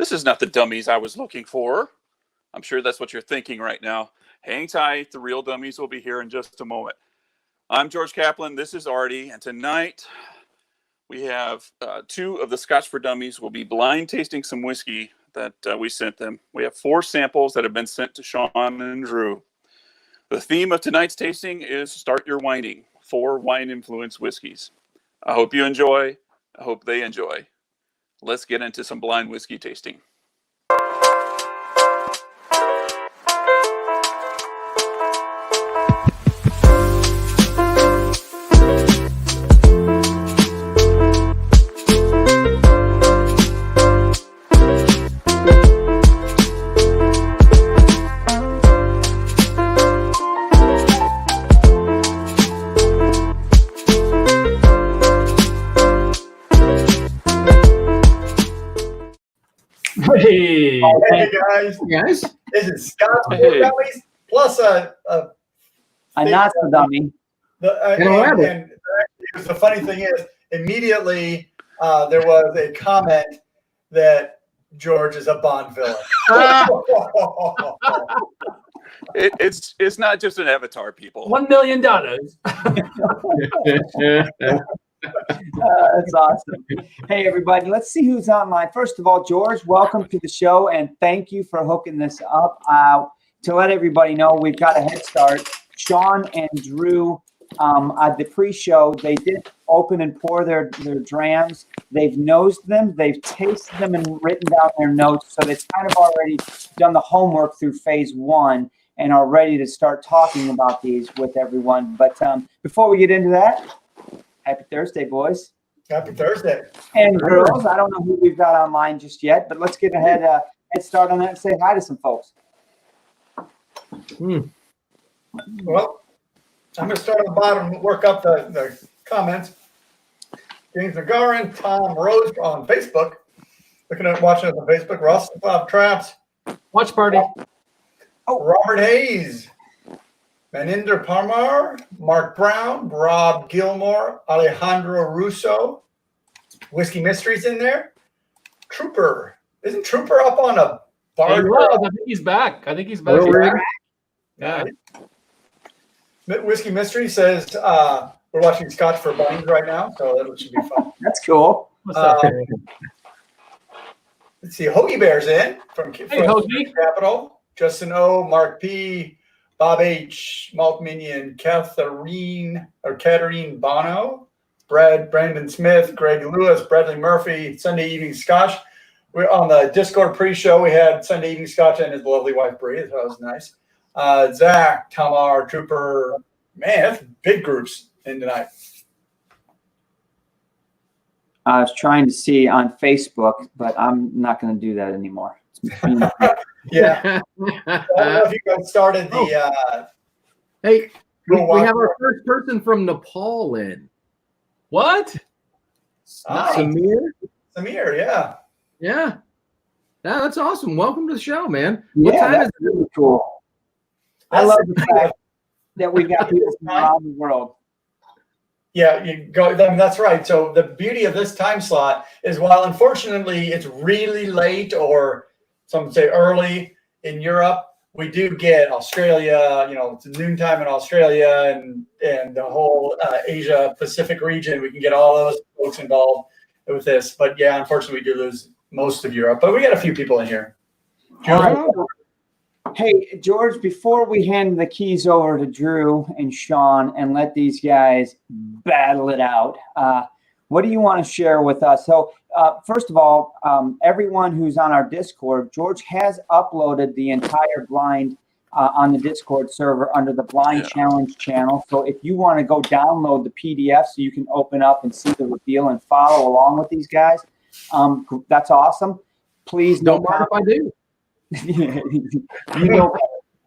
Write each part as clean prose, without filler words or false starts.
This is not the dummies I was looking for. I'm sure that's what you're thinking right now. Hang tight. The real dummies will be here in just a moment. I'm George Kaplan. This is Artie. And tonight we have two of the Scotch for Dummies will be blind tasting some whiskey that we sent them. We have 4 samples that have been sent to Shawn and Drew. The theme of tonight's tasting is Start Your Whining, 4 wine-influenced whiskeys. I hope you enjoy. I hope they enjoy. Let's get into some blind whiskey tasting. Hey guys. Yes. This is Scott Dummies plus a not so dummy. And the funny thing is, immediately there was a comment that George is a Bond villain. It's not just an avatar, people. $1 million. That's awesome. Hey, everybody, let's see who's online. First of all, George, welcome to the show, and thank you for hooking this up. To let everybody know, we've got a head start. Shawn and Drew, at the pre-show, they did open and pour their drams. They've nosed them, they've tasted them, and written down their notes. So they've kind of already done the homework through phase 1 and are ready to start talking about these with everyone. But before we get into that, happy Thursday, boys. Happy Thursday. And girls, I don't know who we've got online just yet, but let's get head start on that and say hi to some folks. Well, I'm going to start at the bottom and work up the comments. James McGarren, Tom Rose on Facebook. Watching us on Facebook. Russ, Bob Traps. Watch party. Robert Hayes. Maninder Parmar, Mark Brown, Rob Gilmore, Alejandro Russo, Whiskey Mysteries in there. Trooper. Isn't Trooper up on a bar? I think he's back. Yeah. Whiskey Mystery says we're watching Scotch for Bunnies right now, so that should be fun. That's cool. Let's see. Hoagie Bear's in from Hoagie. Capital. Justin O, Mark P, Bob H, Malt Minion, Catherine Bono, Brandon Smith, Greg Lewis, Bradley Murphy, Sunday Evening Scotch. We're on the Discord pre-show. We had Sunday Evening Scotch and his lovely wife Bree. That was nice. Zach, Tamar, Trooper. Man, that's big groups in tonight. I was trying to see on Facebook, but I'm not going to do that anymore. Yeah. I don't know if you guys started the. Hey, we have our first person from Nepal in. What? Samir? Samir, yeah. Yeah. That's awesome. Welcome to the show, man. What time is it? Really cool. I love the fact that we got people from around the world. Yeah, you go. I mean, that's right. So the beauty of this time slot is, while unfortunately it's really late, or some say early in Europe, we do get Australia. It's noontime in Australia and the whole Asia Pacific region. We can get all those folks involved with this. But yeah, unfortunately, we do lose most of Europe. But we got a few people in here. Hey, George, before we hand the keys over to Drew and Shawn and let these guys battle it out, what do you want to share with us? So, first of all, everyone who's on our Discord, George has uploaded the entire blind on the Discord server under the Blind Challenge channel. So if you want to go download the PDF so you can open up and see the reveal and follow along with these guys, that's awesome. Please don't mind if I do.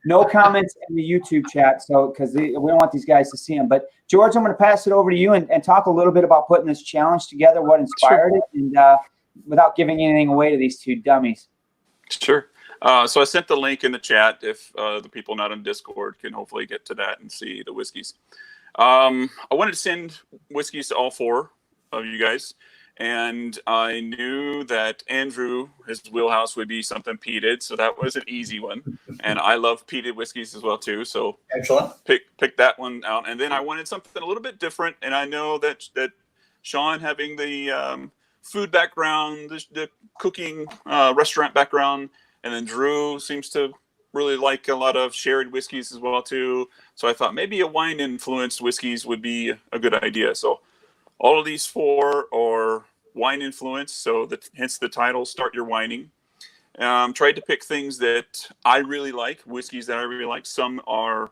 No comments in the YouTube chat, so because we don't want these guys to see them. But George, I'm going to pass it over to you and talk a little bit about putting this challenge together, what inspired it, and without giving anything away to these two dummies. Sure. So I sent the link in the chat if the people not on Discord can hopefully get to that and see the whiskeys. I wanted to send whiskeys to all 4 of you guys. And I knew that Andrew, his wheelhouse would be something peated, so that was an easy one. And I love peated whiskeys as well too, so Excellent. pick that one out. And then I wanted something a little bit different, and I know that Shawn, having the food background, the cooking restaurant background, and then Drew seems to really like a lot of sherry whiskeys as well too. So I thought maybe a wine influenced whiskeys would be a good idea. So all of these 4 are wine influenced, so hence the title, Start Your Whining. Tried to pick things that I really like, whiskeys that I really like. Some are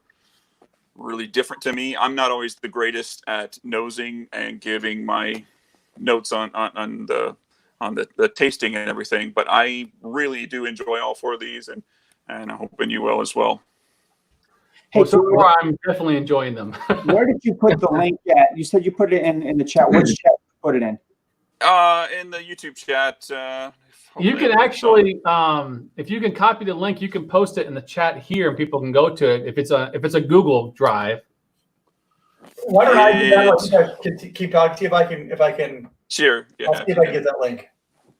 really different to me. I'm not always the greatest at nosing and giving my notes on the tasting and everything, but I really do enjoy all 4 of these, and I'm hoping you will as well. Hey, Well, so far, I'm definitely enjoying them. where did you put the link at? You said you put it in the chat. Which chat did you put it in? In the YouTube chat. You can actually, if you can copy the link, you can post it in the chat here, and people can go to it. If it's a Google Drive. Why don't I do that? Keep talking. See if I can. Sure. Yeah. I'll see if I can get that link.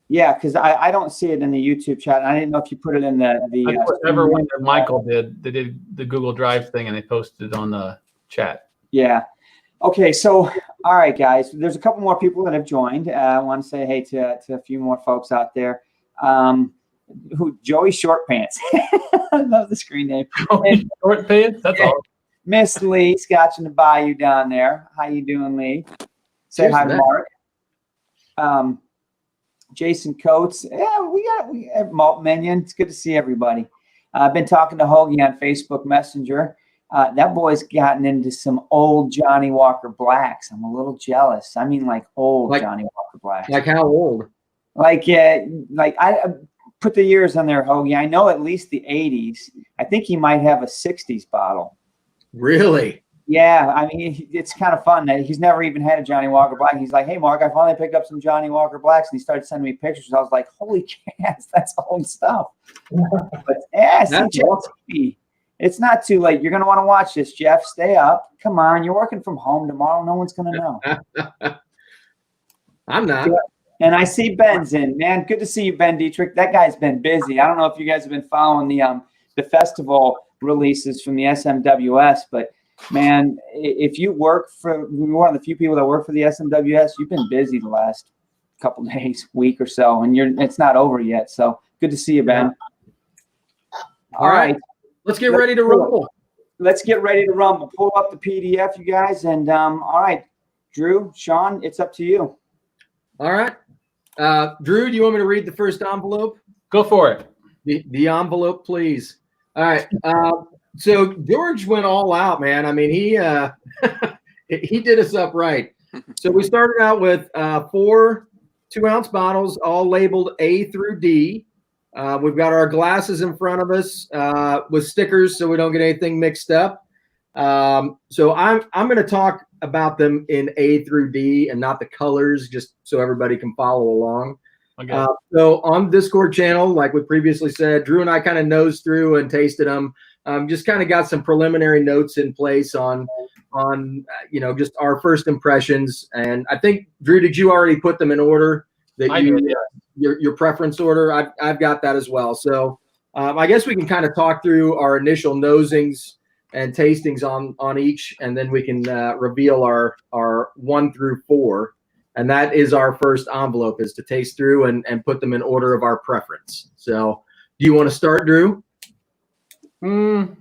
Yeah, because I don't see it in the YouTube chat. I didn't know if you put it in the. Everyone that Michael did, they did the Google Drive thing, and they posted it on the chat. Yeah. Okay, so all right, guys. There's a couple more people that have joined. I want to say hey to a few more folks out there. Joey Short Pants. I love the screen name. Short Pants. That's all. Miss Lee, Scotch in the Bayou down there. How you doing, Lee? Say hi to Mark. Jason Coates. Yeah, we have Malt Minion. It's good to see everybody. I've been talking to Hoagie on Facebook Messenger. That boy's gotten into some old Johnny Walker Blacks. I'm a little jealous. I mean, like old Johnny Walker Blacks. Like how old? Like I put the years on there, Hoagie. I know at least the 80s. I think he might have a 60s bottle. Really? Yeah, I mean, it's kind of fun that he's never even had a Johnny Walker Black. He's like, hey, Mark, I finally picked up some Johnny Walker Blacks. And he started sending me pictures. I was like, holy cats, that's old stuff. But yeah, it's not too late. You're going to want to watch this, Jeff. Stay up. Come on. You're working from home tomorrow. No one's going to know. I'm not. Yeah. And I see Ben's in. Man, good to see you, Ben Dietrich. That guy's been busy. I don't know if you guys have been following the festival releases from the SMWS, but man, if you work for one of the few people that work for the SMWS, you've been busy the last couple days, week or so, and it's not over yet. So good to see you, Ben. Yeah. All right. Let's get ready to rumble. Let's get ready to rumble. Pull up the PDF, you guys, and all right, Drew, Shawn, it's up to you. All right. Drew, do you want me to read the first envelope? Go for it. The envelope, please. All right. So George went all out, man. I mean, he did us up right. So we started out with 4 2-ounce bottles, all labeled A through D. We've got our glasses in front of us with stickers, so we don't get anything mixed up. So I'm going to talk about them in A through D and not the colors, just so everybody can follow along. Okay. So on Discord channel, like we previously said, Drew and I kind of nosed through and tasted them. Just kind of got some preliminary notes in place on just our first impressions. And I think, Drew, did you already put them in order? Your preference order? I've got that as well. So I guess we can kind of talk through our initial nosings and tastings on each, and then we can reveal our 1 through 4. And that is our first envelope, is to taste through and put them in order of our preference. So do you want to start, Drew? Don't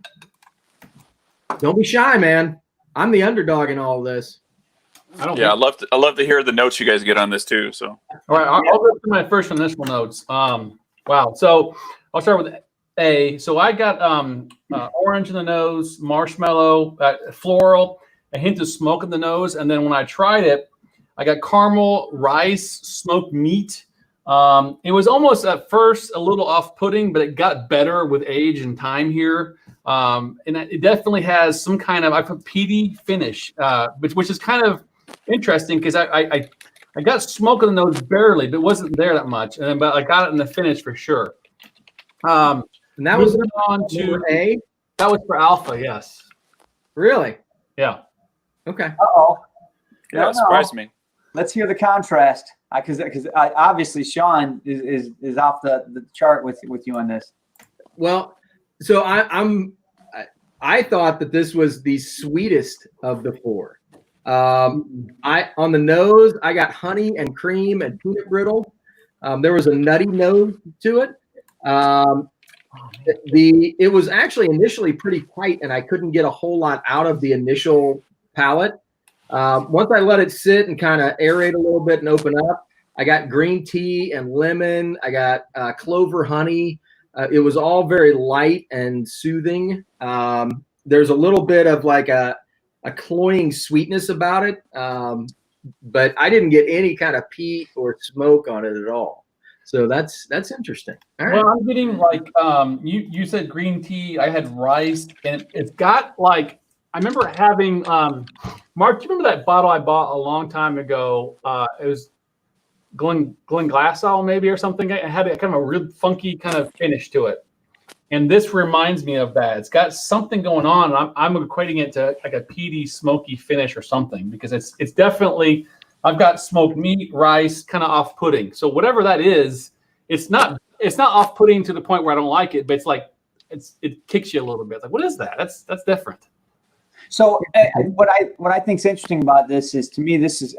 be shy, man. I'm the underdog in all of this. I love to hear the notes you guys get on this too. So all right, I'll go through my first initial notes. Wow. So I'll start with A. So I got orange in the nose, marshmallow, floral, a hint of smoke in the nose, and then when I tried it, I got caramel, rice, smoked meat. It was almost at first a little off-putting, but it got better with age and time here. And it definitely has some kind of, I put peaty finish, which is kind of interesting because I got smoke in the nose barely, but it wasn't there that much. But I got it in the finish for sure. And that was on to A? That was for Alpha, yes. Really? Yeah. Okay. Uh-oh. yeah, it surprised me. Let's hear the contrast. Because obviously Shawn is off the chart with you on this. Well, so I thought that this was the sweetest of the four. On the nose, I got honey and cream and peanut brittle. There was a nutty nose to it. It was actually initially pretty tight, and I couldn't get a whole lot out of the initial palate. Once I let it sit and kind of aerate a little bit and open up, I got green tea and lemon. I got clover honey. It was all very light and soothing. There's a little bit of like a cloying sweetness about it, but I didn't get any kind of peat or smoke on it at all. So that's interesting. All right. Well, I'm getting like you said green tea. I had rice, and it's got like I remember having Mark. Do you remember that bottle I bought a long time ago? It was Glenglassau maybe or something. It had a kind of a real funky kind of finish to it, and this reminds me of that. It's got something going on. I'm equating it to like a peaty, smoky finish or something because it's definitely. I've got smoked meat, rice, kind of off-putting. So whatever that is, it's not off-putting to the point where I don't like it, but it's like it kicks you a little bit. Like, what is that? That's different. So what I think is interesting about this is, to me, this is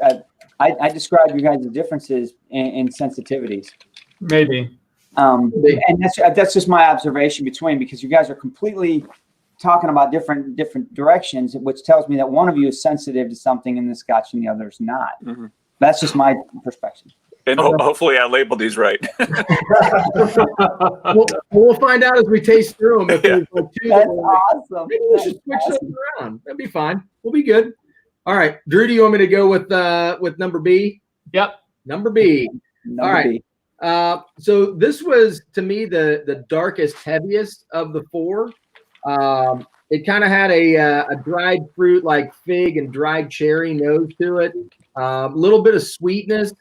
I describe you guys' differences in sensitivities. Maybe. And that's just my observation because you guys are completely talking about different directions, which tells me that one of you is sensitive to something in the Scotch and the other is not. Mm-hmm. That's just my perspective. And hopefully I labeled these right. we'll find out as we taste through them. If there's like two That's awesome. Maybe we should switch those around. That'd be fine. We'll be good. All right, Drew, do you want me to go with number B? Yep. Number B. All right. So this was, to me, the darkest, heaviest of the four. It kind of had a dried fruit like fig and dried cherry nose to it. A little bit of sweetness,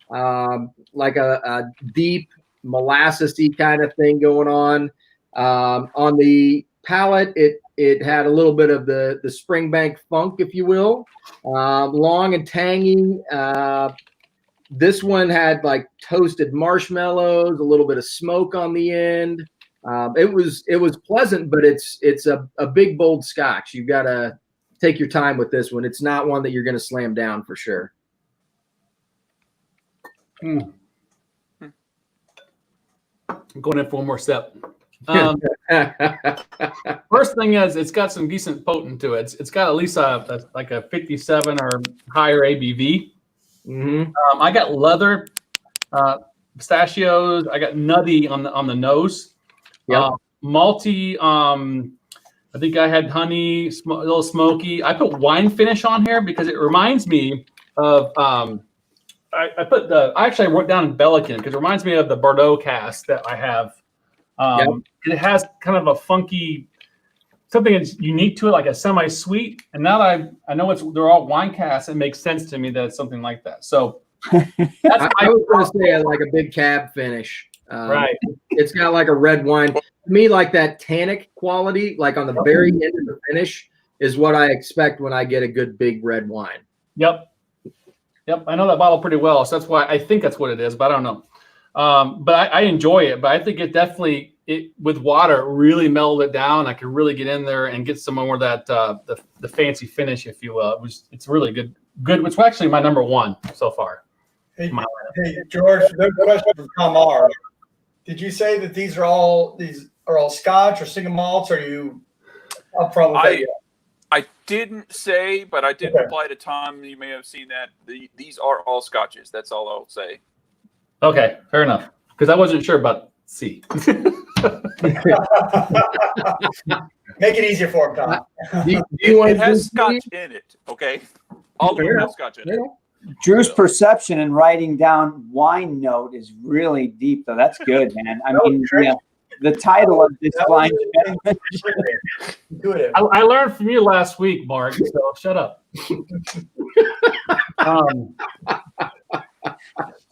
like a deep molassesy kind of thing going on. On the palate, it had a little bit of the Springbank funk, if you will, long and tangy. This one had like toasted marshmallows, a little bit of smoke on the end. It was pleasant, but it's a big, bold Scotch. You've got to take your time with this one. It's not one that you're going to slam down for sure. I'm going in for one more step. First thing is, it's got some decent potent to it. It's got at least like a 57 or higher ABV. Mm-hmm. I got leather, pistachios. I got nutty on the nose. Yep. Malty. I think I had honey, a little smoky. I put wine finish on here because it reminds me of. I actually wrote down Bellican because it reminds me of the Bordeaux cask that I have. Yep. It has kind of a funky, something that's unique to it, like a semi-sweet. And now that I know they're all wine casks, it makes sense to me that it's something like that. So I was going to say like a big cab finish. Right. It's got like a red wine. To me, like that tannic quality, like on the very end of the finish, is what I expect when I get a good big red wine. Yep. I know that bottle pretty well, so that's why I think that's what it is, but I don't know. But I enjoy it. But I think it definitely with water really mellowed it down. I could really get in there and get some more of that the fancy finish, if you will. It's really good. Which was actually my number one so far. Hey George, there's a question from Kamar. Did you say that these are all Scotch or single malts? Or are you up front with that? I didn't say, but I did reply to Tom. You may have seen that. These are all Scotches. That's all I'll say. Okay, fair enough. Because I wasn't sure about C. Make it easier for him, Tom. It has Scotch in it, okay? All of them have Scotch in it. Drew's perception and writing down wine note is really deep, though. That's good, man. I mean, the title of this blind. I learned from you last week, Mark. So shut up.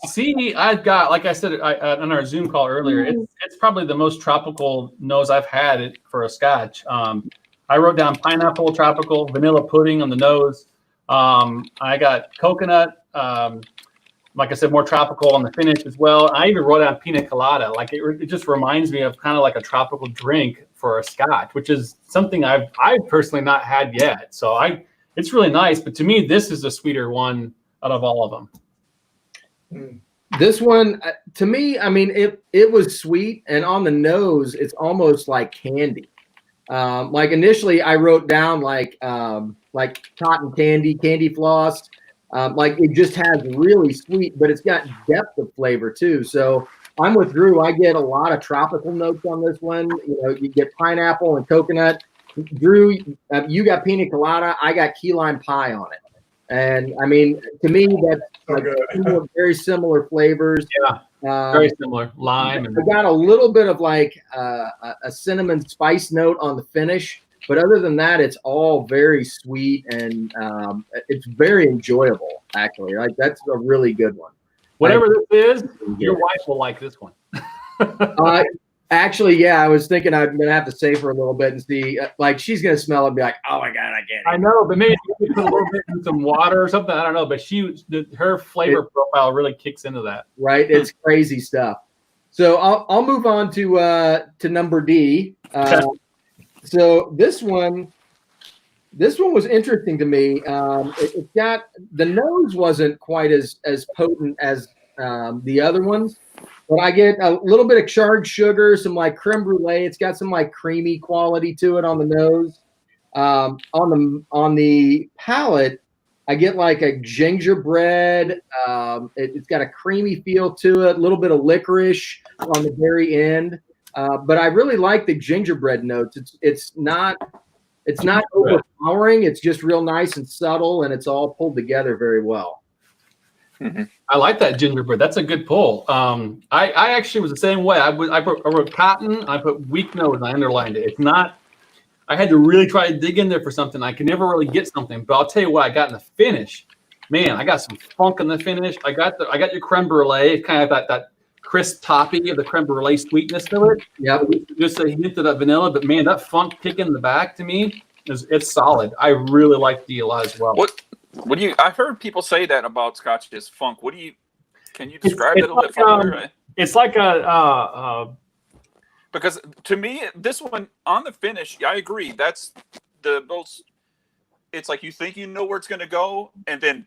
See, I've got, like I said on our Zoom call earlier, it's probably the most tropical nose I've had for a Scotch. I wrote down pineapple tropical, vanilla pudding on the nose, I got coconut. Like I said, more tropical on the finish as well. I even wrote down pina colada. Like it just reminds me of kind of like a tropical drink for a Scotch, which is something I've personally not had yet. So it's really nice. But to me, this is the sweeter one out of all of them. This one, to me, I mean, it was sweet, and on the nose, it's almost like candy. Like initially, I wrote down like cotton candy, candy floss. Like it just has really sweet, but it's got depth of flavor too. So I'm with Drew. I get a lot of tropical notes on this one. You know, you get pineapple and coconut. Drew, you got pina colada. I got key lime pie on it. And I mean, to me, that's like very similar flavors. Yeah, very similar. Lime. I got a little bit of like a cinnamon spice note on the finish. But other than that, it's all very sweet and it's very enjoyable, actually. Like that's a really good one. Whatever this is, your wife will like this one. Actually, yeah, I was thinking I'm going to have to save her a little bit and see. Like she's going to smell it and be like, oh my God, I get it. I know, but maybe you put a little bit in some water or something. I don't know. But her flavor profile really kicks into that. Right. It's crazy stuff. So I'll move on to number D. So this one was interesting to me. It got the nose wasn't quite as potent as the other ones, but I get a little bit of charred sugar, some like creme brulee. It's got some like creamy quality to it on the nose. On the palate, I get like a gingerbread. It's got a creamy feel to it, a little bit of licorice on the very end. But I really like the gingerbread notes. It's not overpowering. It's just real nice and subtle, and it's all pulled together very well. I like that gingerbread. That's a good pull. I actually was the same way. I wrote cotton. I put weak nose. And I underlined it. It's not. I had to really try to dig in there for something. I could never really get something. But I'll tell you what I got in the finish. Man, I got some funk in the finish. I got your creme brulee. It's kind of that crisp topping of the creme brulee sweetness to it. Yeah, just a hint of that vanilla, but man, that funk kick in the back to me it's solid. I really like the a lot as well. What do you? I've heard people say that about Scotch's funk. Can you describe it a little bit further? It's like a because to me, this one on the finish, I agree. That's the most. It's like you think you know where it's going to go, and then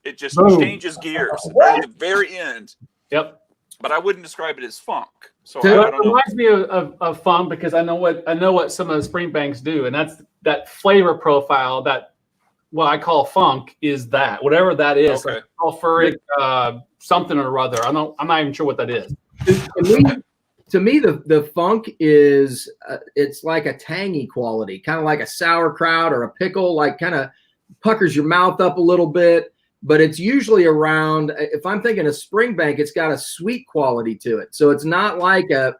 it just changes gears at the very end. Yep. But I wouldn't describe it as funk. So it reminds me of funk because I know what some of the Springbanks do, and that's that flavor profile. That what I call funk is that whatever that is, okay. Like sulfuric something or other. I'm not even sure what that is. To me, the funk is it's like a tangy quality, kind of like a sauerkraut or a pickle, like kind of puckers your mouth up a little bit. But it's usually around, if I'm thinking of Springbank, it's got a sweet quality to it. So it's not like a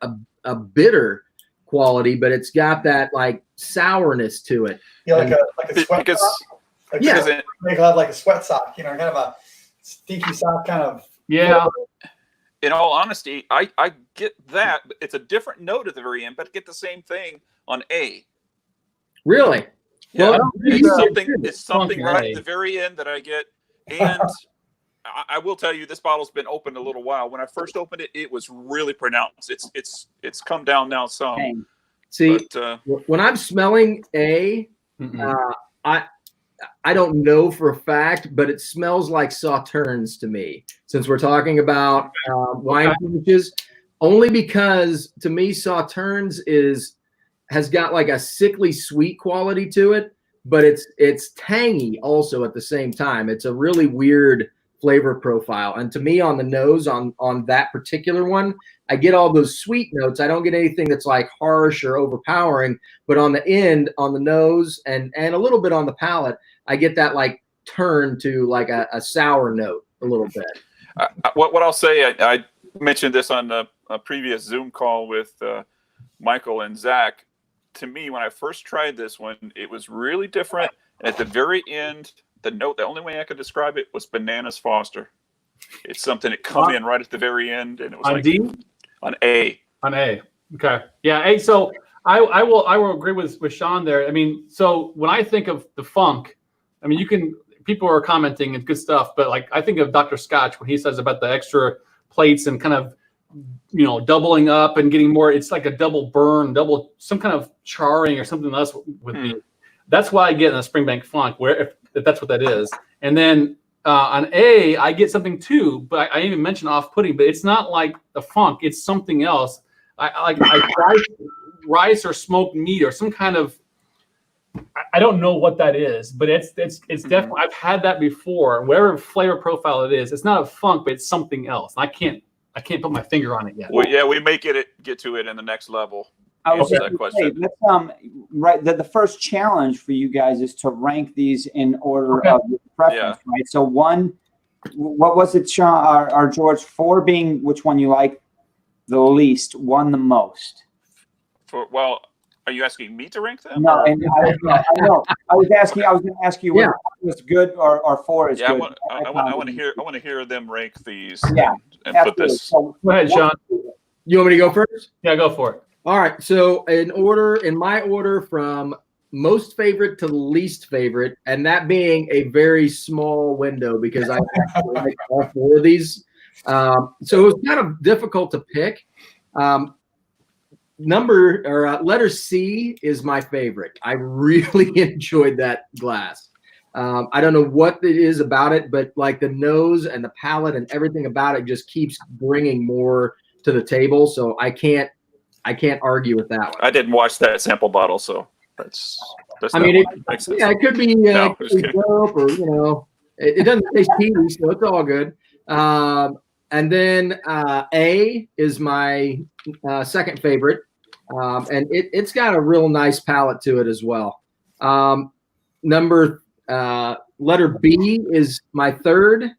bitter quality, but it's got that like sourness to it. Yeah, like a sweat sock. They have like a sweat sock, kind of a stinky sock kind of. Yeah. In all honesty, I get that. But it's a different note at the very end, but I get the same thing on A. Really? Yeah, well, it's something right at the very end that I get. And I will tell you, this bottle's been open a little while. When I first opened it, it was really pronounced. It's come down now some. See, but, when I'm smelling A, I don't know for a fact, but it smells like Sauternes to me. Since we're talking about wine finishes, only because to me Sauternes has got like a sickly sweet quality to it. But it's tangy also at the same time. It's a really weird flavor profile. And to me, on the nose, on that particular one, I get all those sweet notes. I don't get anything that's like harsh or overpowering. But on the end, on the nose, and a little bit on the palate, I get that like turn to like a sour note a little bit. What I'll say, I mentioned this on a previous Zoom call with Michael and Zach. To me, when I first tried this one, it was really different. At the very end, the only way I could describe it was Bananas Foster. It's something that come in right at the very end, and it was on like D? On A. On A. Okay. Yeah. A. So I will agree with Shawn there. I mean, so when I think of the funk, I mean, people are commenting and good stuff, but like I think of Dr. Scotch when he says about the extra plates and kind of, doubling up and getting more. It's like a double burn, some kind of charring or something else with me. That's why I get in a Springbank funk, where if that's what that is. And then on A, I get something too, but I even mentioned off-putting, but it's not like a funk. It's something else. I rice or smoked meat or some kind of. I don't know what that is, but it's definitely. I've had that before. Whatever flavor profile it is, it's not a funk, but it's something else. I can't put my finger on it yet. Well, yeah, we may get to it in the next level. I was Answer that question. Let's the first challenge for you guys is to rank these in order of your preference, right? So one, what was it, Shawn or George? 4 being which one you like the least, 1 the most. Are you asking me to rank them? No, and I know. I was going to ask you whether it was good or 4 is good. I want to hear them rank these. Yeah, and put this. So, go ahead, Shawn. You want me to go first? Yeah, go for it. All right. So in my order from most favorite to least favorite, and that being a very small window because I like all 4 of these. So it was kind of difficult to pick. Letter C is my favorite. I really enjoyed that glass. I don't know what it is about it, but like the nose and the palate and everything about it just keeps bringing more to the table. So I can't argue with that one. I didn't watch that sample bottle, so that's. I mean, it could be dope, or it doesn't taste peaty, so it's all good. And then A is my second favorite. And it's got a real nice palate to it as well. Letter B is my third,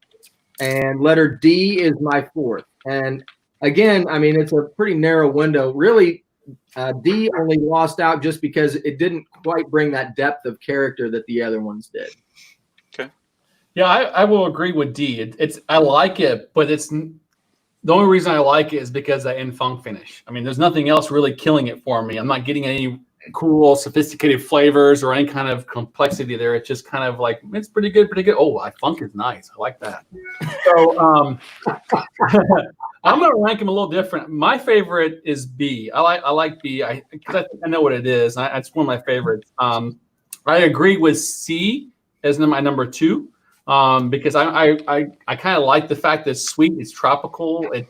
and letter D is my fourth. And again, I mean, it's a pretty narrow window. Really, D only lost out just because it didn't quite bring that depth of character that the other ones did. Okay. Yeah, I will agree with D. I like it, but it's. The only reason I like it is because that in funk finish. I mean, there's nothing else really killing it for me. I'm not getting any cool, sophisticated flavors or any kind of complexity there. It's just kind of like, it's pretty good. Oh, funk is nice. I like that. So I'm going to rank them a little different. My favorite is B. I like B because I know what it is. It's one of my favorites. I agree with C as my number 2. Because I kind of like the fact that it's sweet, it's tropical, it's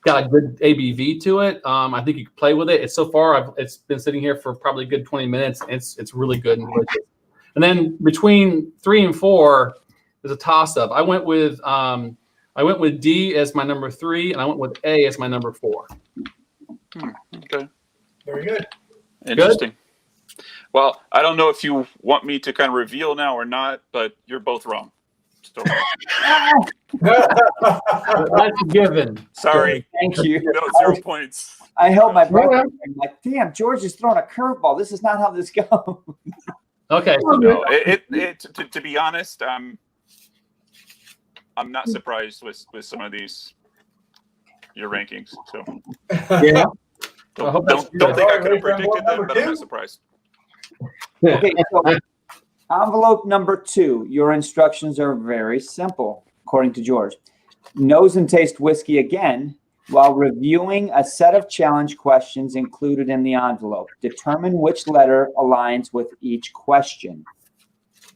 got a good ABV to it. I think you can play with it. It's so far, it's been sitting here for probably a good 20 minutes. It's really good and delicious. And then between 3 and 4, there's a toss up. I went with D as my number 3, and I went with A as my number 4. Okay. Very good. Interesting. Good. Well, I don't know if you want me to kind of reveal now or not, but you're both wrong. That's a given. Sorry. Thank you. No, 0 points. I held my breath. I'm like, damn, George is throwing a curveball. This is not how this goes. Okay. No, to be honest, I'm not surprised with some of your rankings. So yeah. Don't think I could have predicted them, but I'm not surprised. Okay, so envelope number 2. Your instructions are very simple, according to George. Nose and taste whiskey again while reviewing a set of challenge questions included in the envelope. Determine which letter aligns with each question.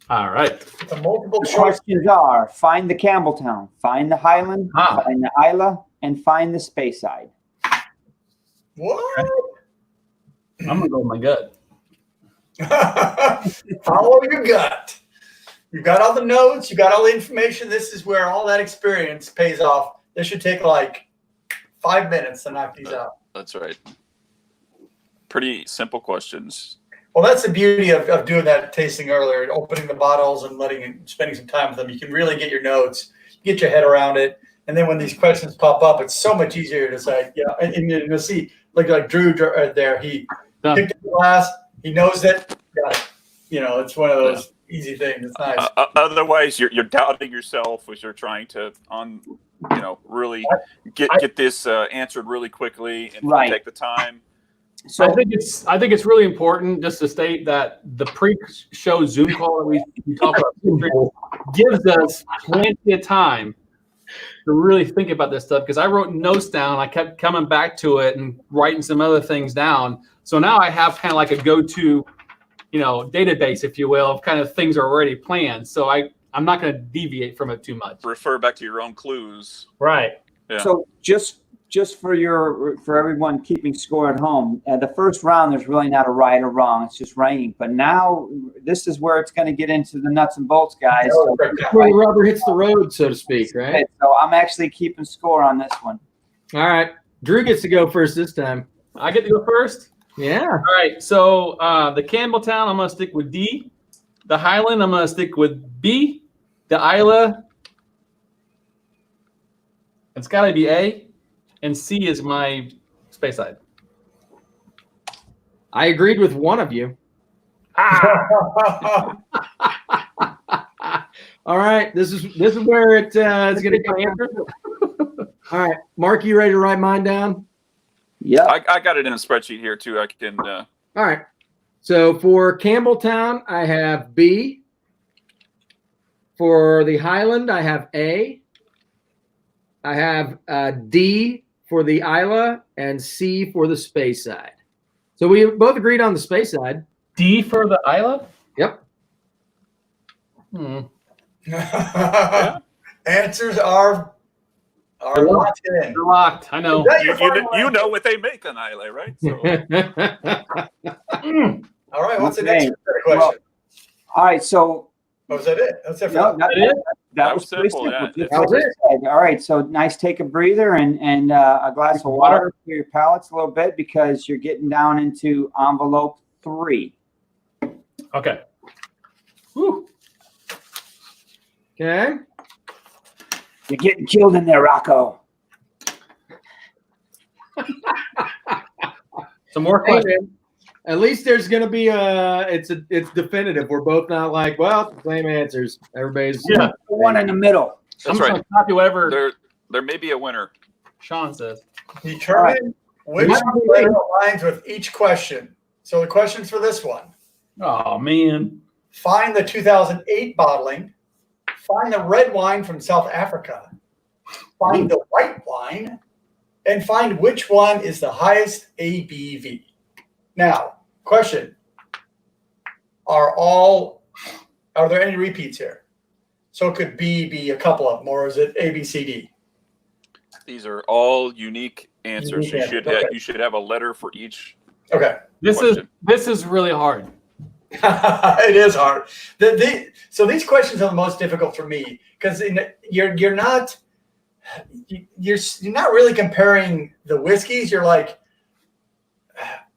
All right. The multiple The choice. questions are: find the Campbelltown, find the Highland, find the Isla, and find the Speyside. What? I'm gonna go with my gut. Follow your gut. You've got all the notes. You got all the information. This is where all that experience pays off. This should take like 5 minutes to knock these out. That's right. Pretty simple questions. Well, that's the beauty of doing that tasting earlier, opening the bottles and spending some time with them. You can really get your notes, get your head around it. And then when these questions pop up, it's so much easier to say, and you'll see, like Drew there, he picked up the glass. He knows it. Got it. It's one of those easy things. It's nice. Otherwise, you're doubting yourself as you're trying to really get this answered really quickly and take the time. So I think it's really important just to state that the pre-show Zoom call that we talk about gives us plenty of time to really think about this stuff, because I wrote notes down. I kept coming back to it and writing some other things down. So now I have kind of like a go-to, database, if you will, of kind of things are already planned. So I'm not going to deviate from it too much. Refer back to your own clues. Right. Yeah. So just for everyone keeping score at home, the first round there's really not a right or wrong. It's just ranking. But now this is where it's going to get into the nuts and bolts, guys. So, Where the rubber hits the road, so to speak, right? so I'm actually keeping score on this one. All right. Drew gets to go first this time. I get to go first? Yeah. All right. So the Campbelltown, I'm going to stick with D. The Highland, I'm going to stick with B. The Isla, it's got to be A. And C is my space side. I agreed with one of you. All right. This is where it's going to come in. All right. Mark, you ready to write mine down? Yeah. I got it in a spreadsheet here too. I can. All right. So for Campbelltown, I have B. For the Highland, I have A. I have D for the Isla and C for the space side. So we both agreed on the space side. D for the Isla? Yep. Answers are locked in. They're locked. I know. You know what they make on Isla, right? So. All right. What's the Okay. next set of questions? All right. So Was that it? That's it for no, that. that was pretty simple, yeah. Just That was like I said. All right. So nice. Take a breather and a glass of water for your palates a little bit, because you're getting down into envelope 3. Okay. Whew. Okay. You're getting killed in there, Rocco. Some more questions. At least there's going to be it's definitive. We're both not like, well, same answers. Everybody's Yeah. The one in the middle. I'm That's just going right. to copy whatever There may be a winner. Sean says. Determine which letter aligns with each question. So the questions for this one: Oh, man. find the 2008 bottling, find the red wine from South Africa, find the white wine, and find which one is the highest ABV. Now, question: Are there any repeats here? So could B be a couple of them, or is it A, B, C, D? These are all unique answers. Unique You should have a letter for each. Okay. This Question. is really hard. It is hard. So these questions are the most difficult for me, because you're not really comparing the whiskeys. You're like,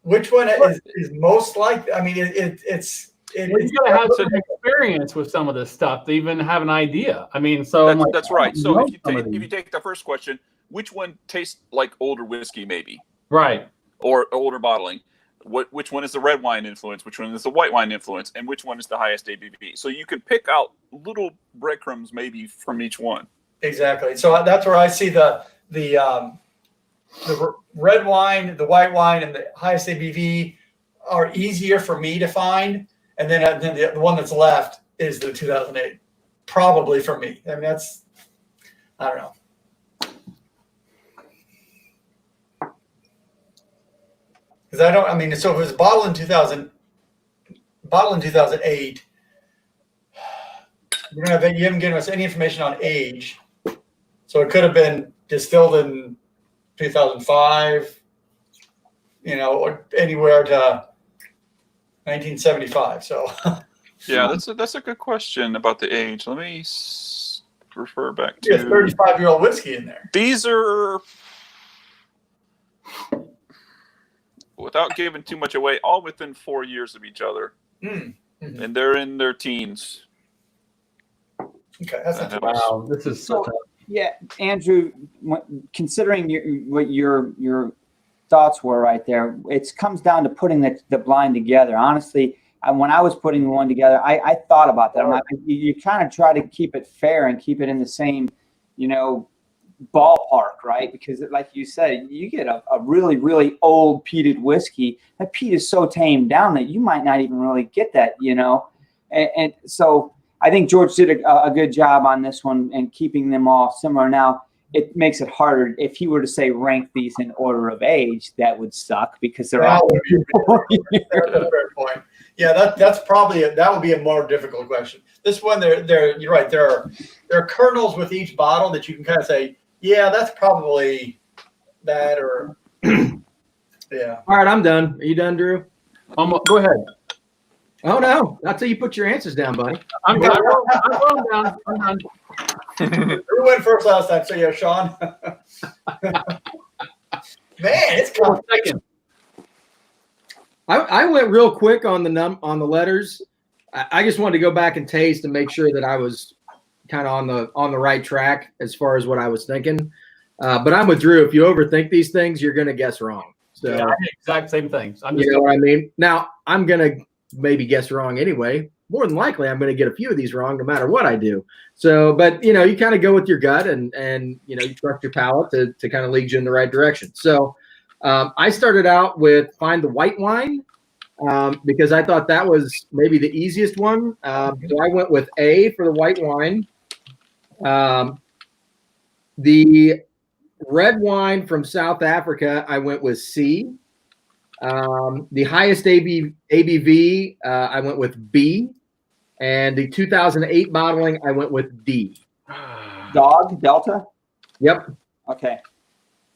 which one is most like? I mean, it's You gotta have some experience with some of this stuff to even have an idea. I mean, so That's right. So know if some of you these. take the first question, which one tastes like older whiskey, maybe, right. or older bottling? Which one is the red wine influence? Which one is the white wine influence? And which one is the highest ABV? So you can pick out little breadcrumbs maybe from each one. exactly. So that's where I see the red wine, the white wine, and the highest ABV are easier for me to find, and then the one that's left is the 2008, probably for me. I mean, I don't know. Because so if it was bottled in 2008, you haven't given us any information on age. So it could have been distilled in 2005, or anywhere to 1975. So Yeah, that's a good question about the age. Let me refer back a to 35-year-old whiskey in there. these are, without giving too much away, all within 4 years of each other, and they're in their teens. Okay, that's not too bad. Wow, this is so tough. Yeah, Andrew, considering what your thoughts were right there, it comes down to putting the blind together. Honestly, when I was putting the one together, I thought about that. I'm like, you kind of try to keep it fair and keep it in the same, ballpark, right? Because like you said, you get a really, really old peated whiskey. That peat is so tamed down that you might not even really get that, And so I think George did a good job on this one and keeping them all similar. Now, it makes it harder. If he were to say rank these in order of age, that would suck because they're all. That's a fair point. Yeah, that's probably that would be a more difficult question. This one, you're right. There are kernels with each bottle that you can kind of say, yeah, that's probably that, or yeah. All right, I'm done. Are you done, Drew? Go ahead. Oh no, not till you put your answers down, buddy. I'm down. I'm done. Drew went first last time, so yeah, Shawn. Man, it's coming. Second. I went real quick on the letters. I just wanted to go back and taste and make sure that I was kind of on the right track as far as what I was thinking. But I'm with Drew. If you overthink these things, you're going to guess wrong. So Yeah, I did exact same things. you know what I mean? Now I'm going to maybe guess wrong anyway. More than likely, I'm going to get a few of these wrong no matter what I do. So, but you kind of go with your gut and you trust your palate to kind of lead you in the right direction. So I started out with find the white wine because I thought that was maybe the easiest one. So I went with A for the white wine. The red wine from South Africa, I went with C. The highest ABV, I went with B. And the 2008 bottling, I went with D. Dog, Delta? Yep. Okay.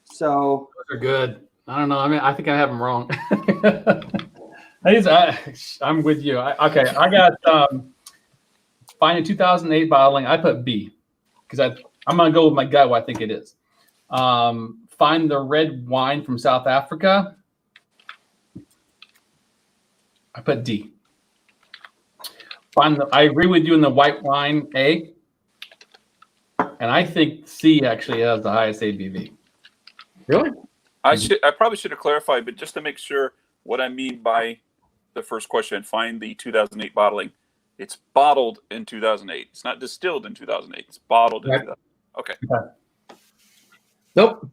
So Those are good. I don't know. I mean, I think I have them wrong. I'm with you. I got find a 2008 bottling. I put B because I'm going to go with my gut what I think it is. Find the red wine from South Africa. I put D. I agree with you in the white wine A. And I think C actually has the highest ABV. Really? I probably should have clarified, but just to make sure what I mean by the first question, find the 2008 bottling. It's bottled in 2008. It's not distilled in 2008. It's bottled in 2008. Okay. Nope.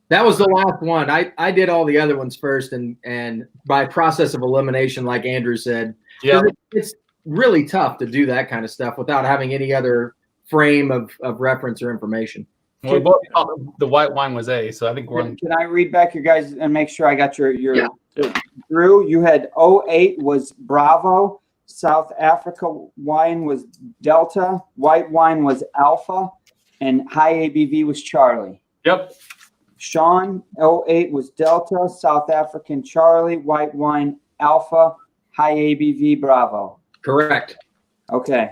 That was the last one. I did all the other ones first, and by process of elimination, like Andrew said, it's really tough to do that kind of stuff without having any other frame of reference or information. Well, we both thought the white wine was A, so I think we're on. Can I read back your guys and make sure I got your Drew, you had 08 was Bravo, South Africa wine was Delta, white wine was Alpha, and high ABV was Charlie. Yep. Shawn, 08 was Delta, South African Charlie, white wine Alpha, high ABV Bravo. Correct. Okay.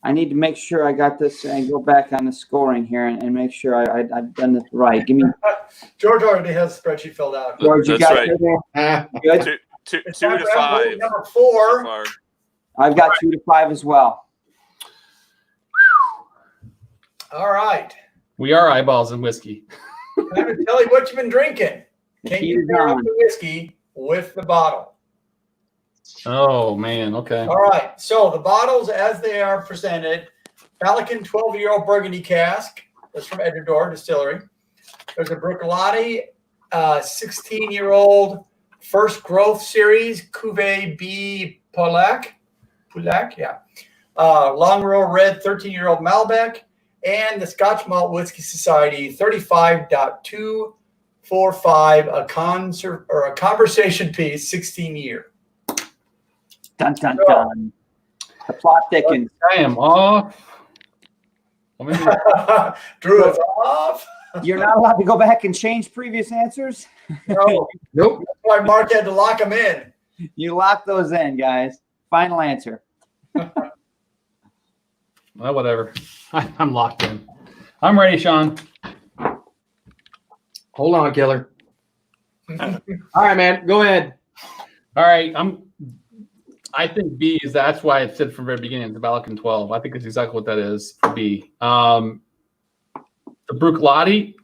I need to make sure I got this and go back on the scoring here and make sure I've done this right. Give me. George already has the spreadsheet filled out. George, you That's got right. it there? Good. Two to five. Number 4. So far. I've got 2 to 5 as well. All right. We are eyeballs in whiskey. Time to tell you what you've been drinking. The Can heat you is pair up on. the whiskey with the bottle? Oh, man. Okay. All right. So the bottles, as they are presented, Pelican 12-year-old Burgundy cask. That's from Edredor Distillery. There's a Bruichladdich 16-year-old First Growth Series Cuvée B Polac, yeah. Long Row Red 13-year-old Malbec, and the Scotch Malt Whiskey Society 35.245, a conversation piece, 16-year. Dun, dun, dun. The plot thickens. I am off. Drew is off. You're not allowed to go back and change previous answers. No. Nope. That's why Mark had to lock them in. You lock those in, guys. Final answer. Well, whatever. I'm locked in. I'm ready, Shawn. Hold on, killer. All right, man. Go ahead. All right. I think B is that's why I said from the very beginning the Pelican 12. I think it's exactly what that is for B. The Bruichladdich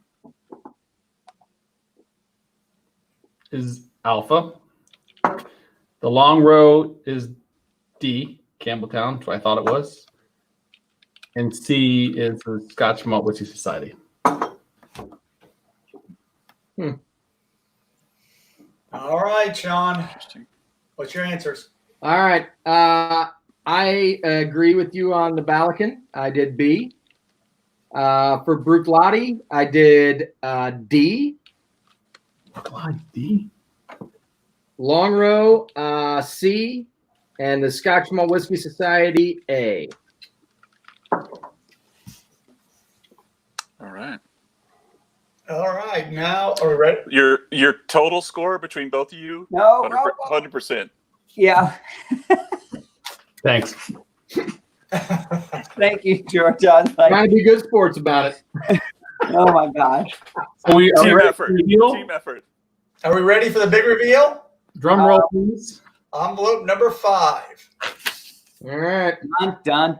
is Alpha. The Long Row is D, Campbelltown, which I thought it was. And C is the Scotch Malt Whiskey Society. All right, Shawn. Interesting. What's your answers? All right. I agree with you on the Balakin. I did B. For Bruichladdich, I did D. D. Long Row, C. And the Scotch Malt Whiskey Society, A. All right. All right. Now, are we ready? Your total score between both of you? No, 100%. Yeah. Thanks. Thank you, George. I was like, Trying to be good sports about it. oh my gosh. Are we Team ready effort. for the reveal? Team effort. Are we ready for the big reveal? Drum roll, please. Envelope number 5. All right. Done.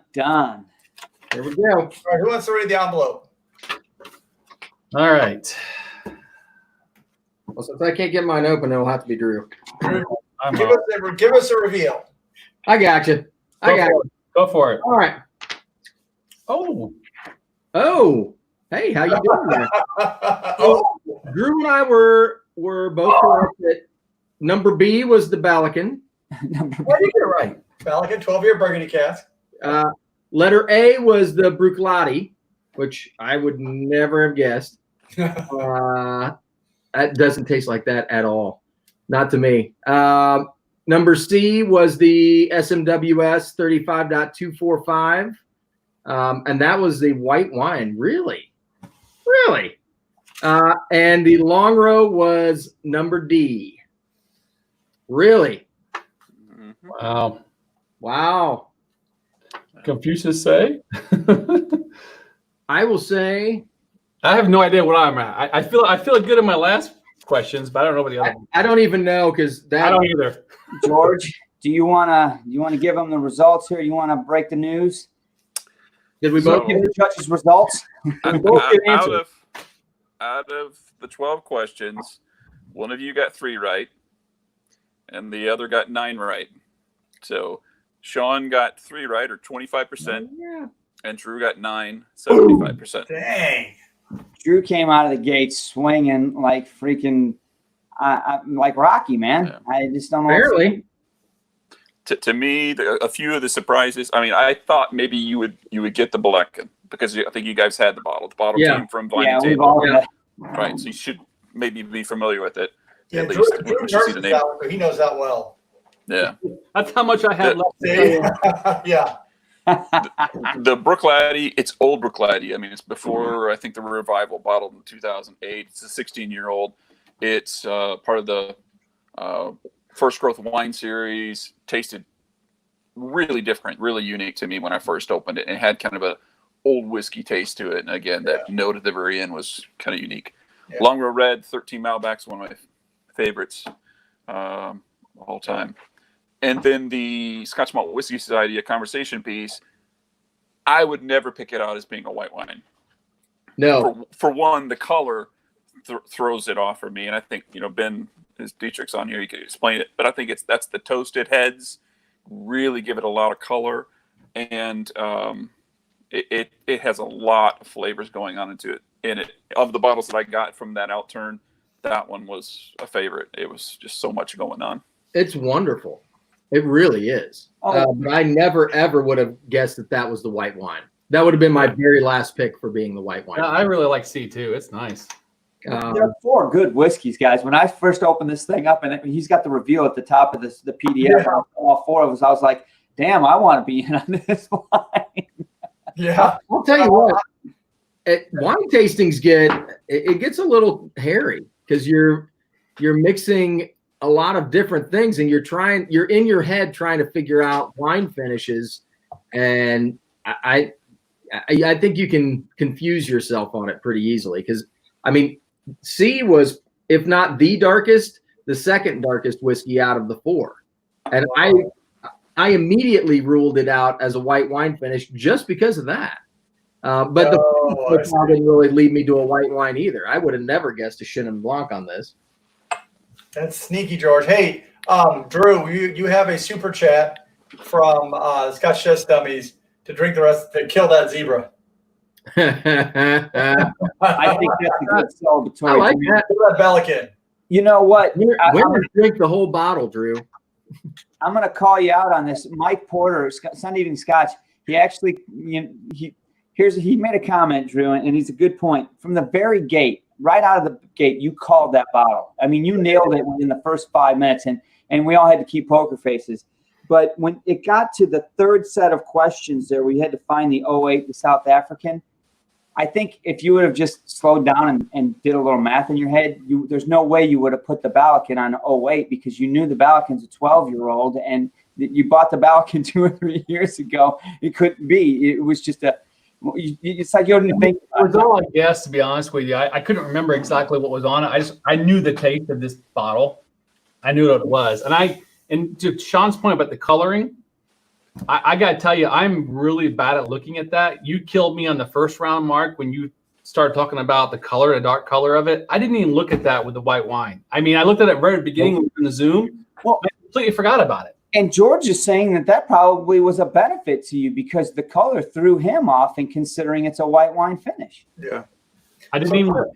Here we go. All right, who wants to read the envelope? All right. Well, since I can't get mine open, it'll have to be Drew. I'm Give up. us a reveal. I got you. Go for it. All right. Oh, Oh, hey, how you doing there? Oh, Drew and I were both correct that number B was the Balakin. why did you get it right? Balakin, 12-year Burgundy cask. Letter A was the Bruichladdich, which I would never have guessed. That doesn't taste like that at all. Not to me. Number C was the SMWS 35.245. And that was the white wine. Really? And the long row was number D. Really? Mm-hmm. Wow. Confucius say? I will say I have no idea what I'm at. I feel good in my last questions, but I don't know what the other one. I don't even know because I that don't either. George, do you wanna give them the results here? You wanna break the news? did we So- both Give the judges results. Out of the 12 questions, one of you got 3 right, and the other got 9 right. So Shawn got 3 right, or 25%, Yeah. and Drew got 9, 75%. Dang. Drew came out of the gate swinging like freaking, like Rocky, man. Yeah. I just don't know. Barely. To me, a few of the surprises. I mean, I thought maybe you would get the Balakin because I think you guys had the bottle. The bottle Yeah. came from Vine Yeah, and we've Table, all got right? So you should maybe be familiar with it. Yeah, At Drew least once you see nurses the name. that one, but he knows that well. Yeah. That's how much I had left. to See? go. Yeah. The Bruichladdich, it's old Bruichladdich. I mean, it's before I think the revival, bottled in 2008. It's a 16-year-old. It's part of the First Growth Wine Series. Tasted really different, really unique to me when I first opened it. It had kind of a old whiskey taste to it, and again, that note at the very end was kind of unique. Yeah. Long Row Red, 13 Malbec's one of my favorites all time. And then the Scotch Malt Whiskey Society, a conversation piece. I would never pick it out as being a white wine. No. For one, the color throws it off for me, and I think Ben, his Dietrich's on here, he could explain it. But I think that's the toasted heads really give it a lot of color, and it has a lot of flavors going on into it. In it, of the bottles that I got from that outturn, that one was a favorite. It was just so much going on. It's wonderful. It really is. But I never, ever would have guessed that was the white wine. That would have been my very last pick for being the white wine. Yeah, I really like C2. It's nice. There are 4 good whiskeys, guys. When I first opened this thing up, and he's got the reveal at the top of the PDF, all 4 of us, I was like, damn, I want to be in on this wine. Yeah. I'll tell you what, wine tastings gets a little hairy because you're mixing a lot of different things, and you're in your head trying to figure out wine finishes, and I think you can confuse yourself on it pretty easily because I mean C was, if not the darkest, the second darkest whiskey out of the 4, and I immediately ruled it out as a white wine finish just because of that. But the didn't really lead me to a white wine either. I would have never guessed a Chenin Blanc on this. That's sneaky, George. Hey, Drew, you have a super chat from Scotch Chest Dummies to drink the rest, to kill that zebra. I think that's a good celebratory. I like that. Look at that Belican. You know what? Women drink the whole bottle, Drew. I'm going to call you out on this. Mike Porter, Sun Eating Scotch, he actually, he made a comment, Drew, and he's a good point. From the very gate, right out of the gate, you called that bottle. I mean, you nailed it within the first 5 minutes, and we all had to keep poker faces. But when it got to the third set of questions there, we had to find the 08, the South African. I think if you would have just slowed down and did a little math in your head, there's no way you would have put the Balakin on 08 because you knew the Balakin's a 12-year-old and you bought the Balakin 2 or 3 years ago. It couldn't be. It was just it's like you didn't think. It was all I guess, to be honest with you. I couldn't remember exactly what was on it. I knew the taste of this bottle. I knew what it was. And to Shawn's point about the coloring, I got to tell you, I'm really bad at looking at that. You killed me on the first round, Mark, when you started talking about the color, the dark color of it. I didn't even look at that with the white wine. I mean, I looked at it right at the beginning in the Zoom. Well, I completely forgot about it. And George is saying that probably was a benefit to you because the color threw him off in considering it's a white wine finish. Yeah. I didn't even look.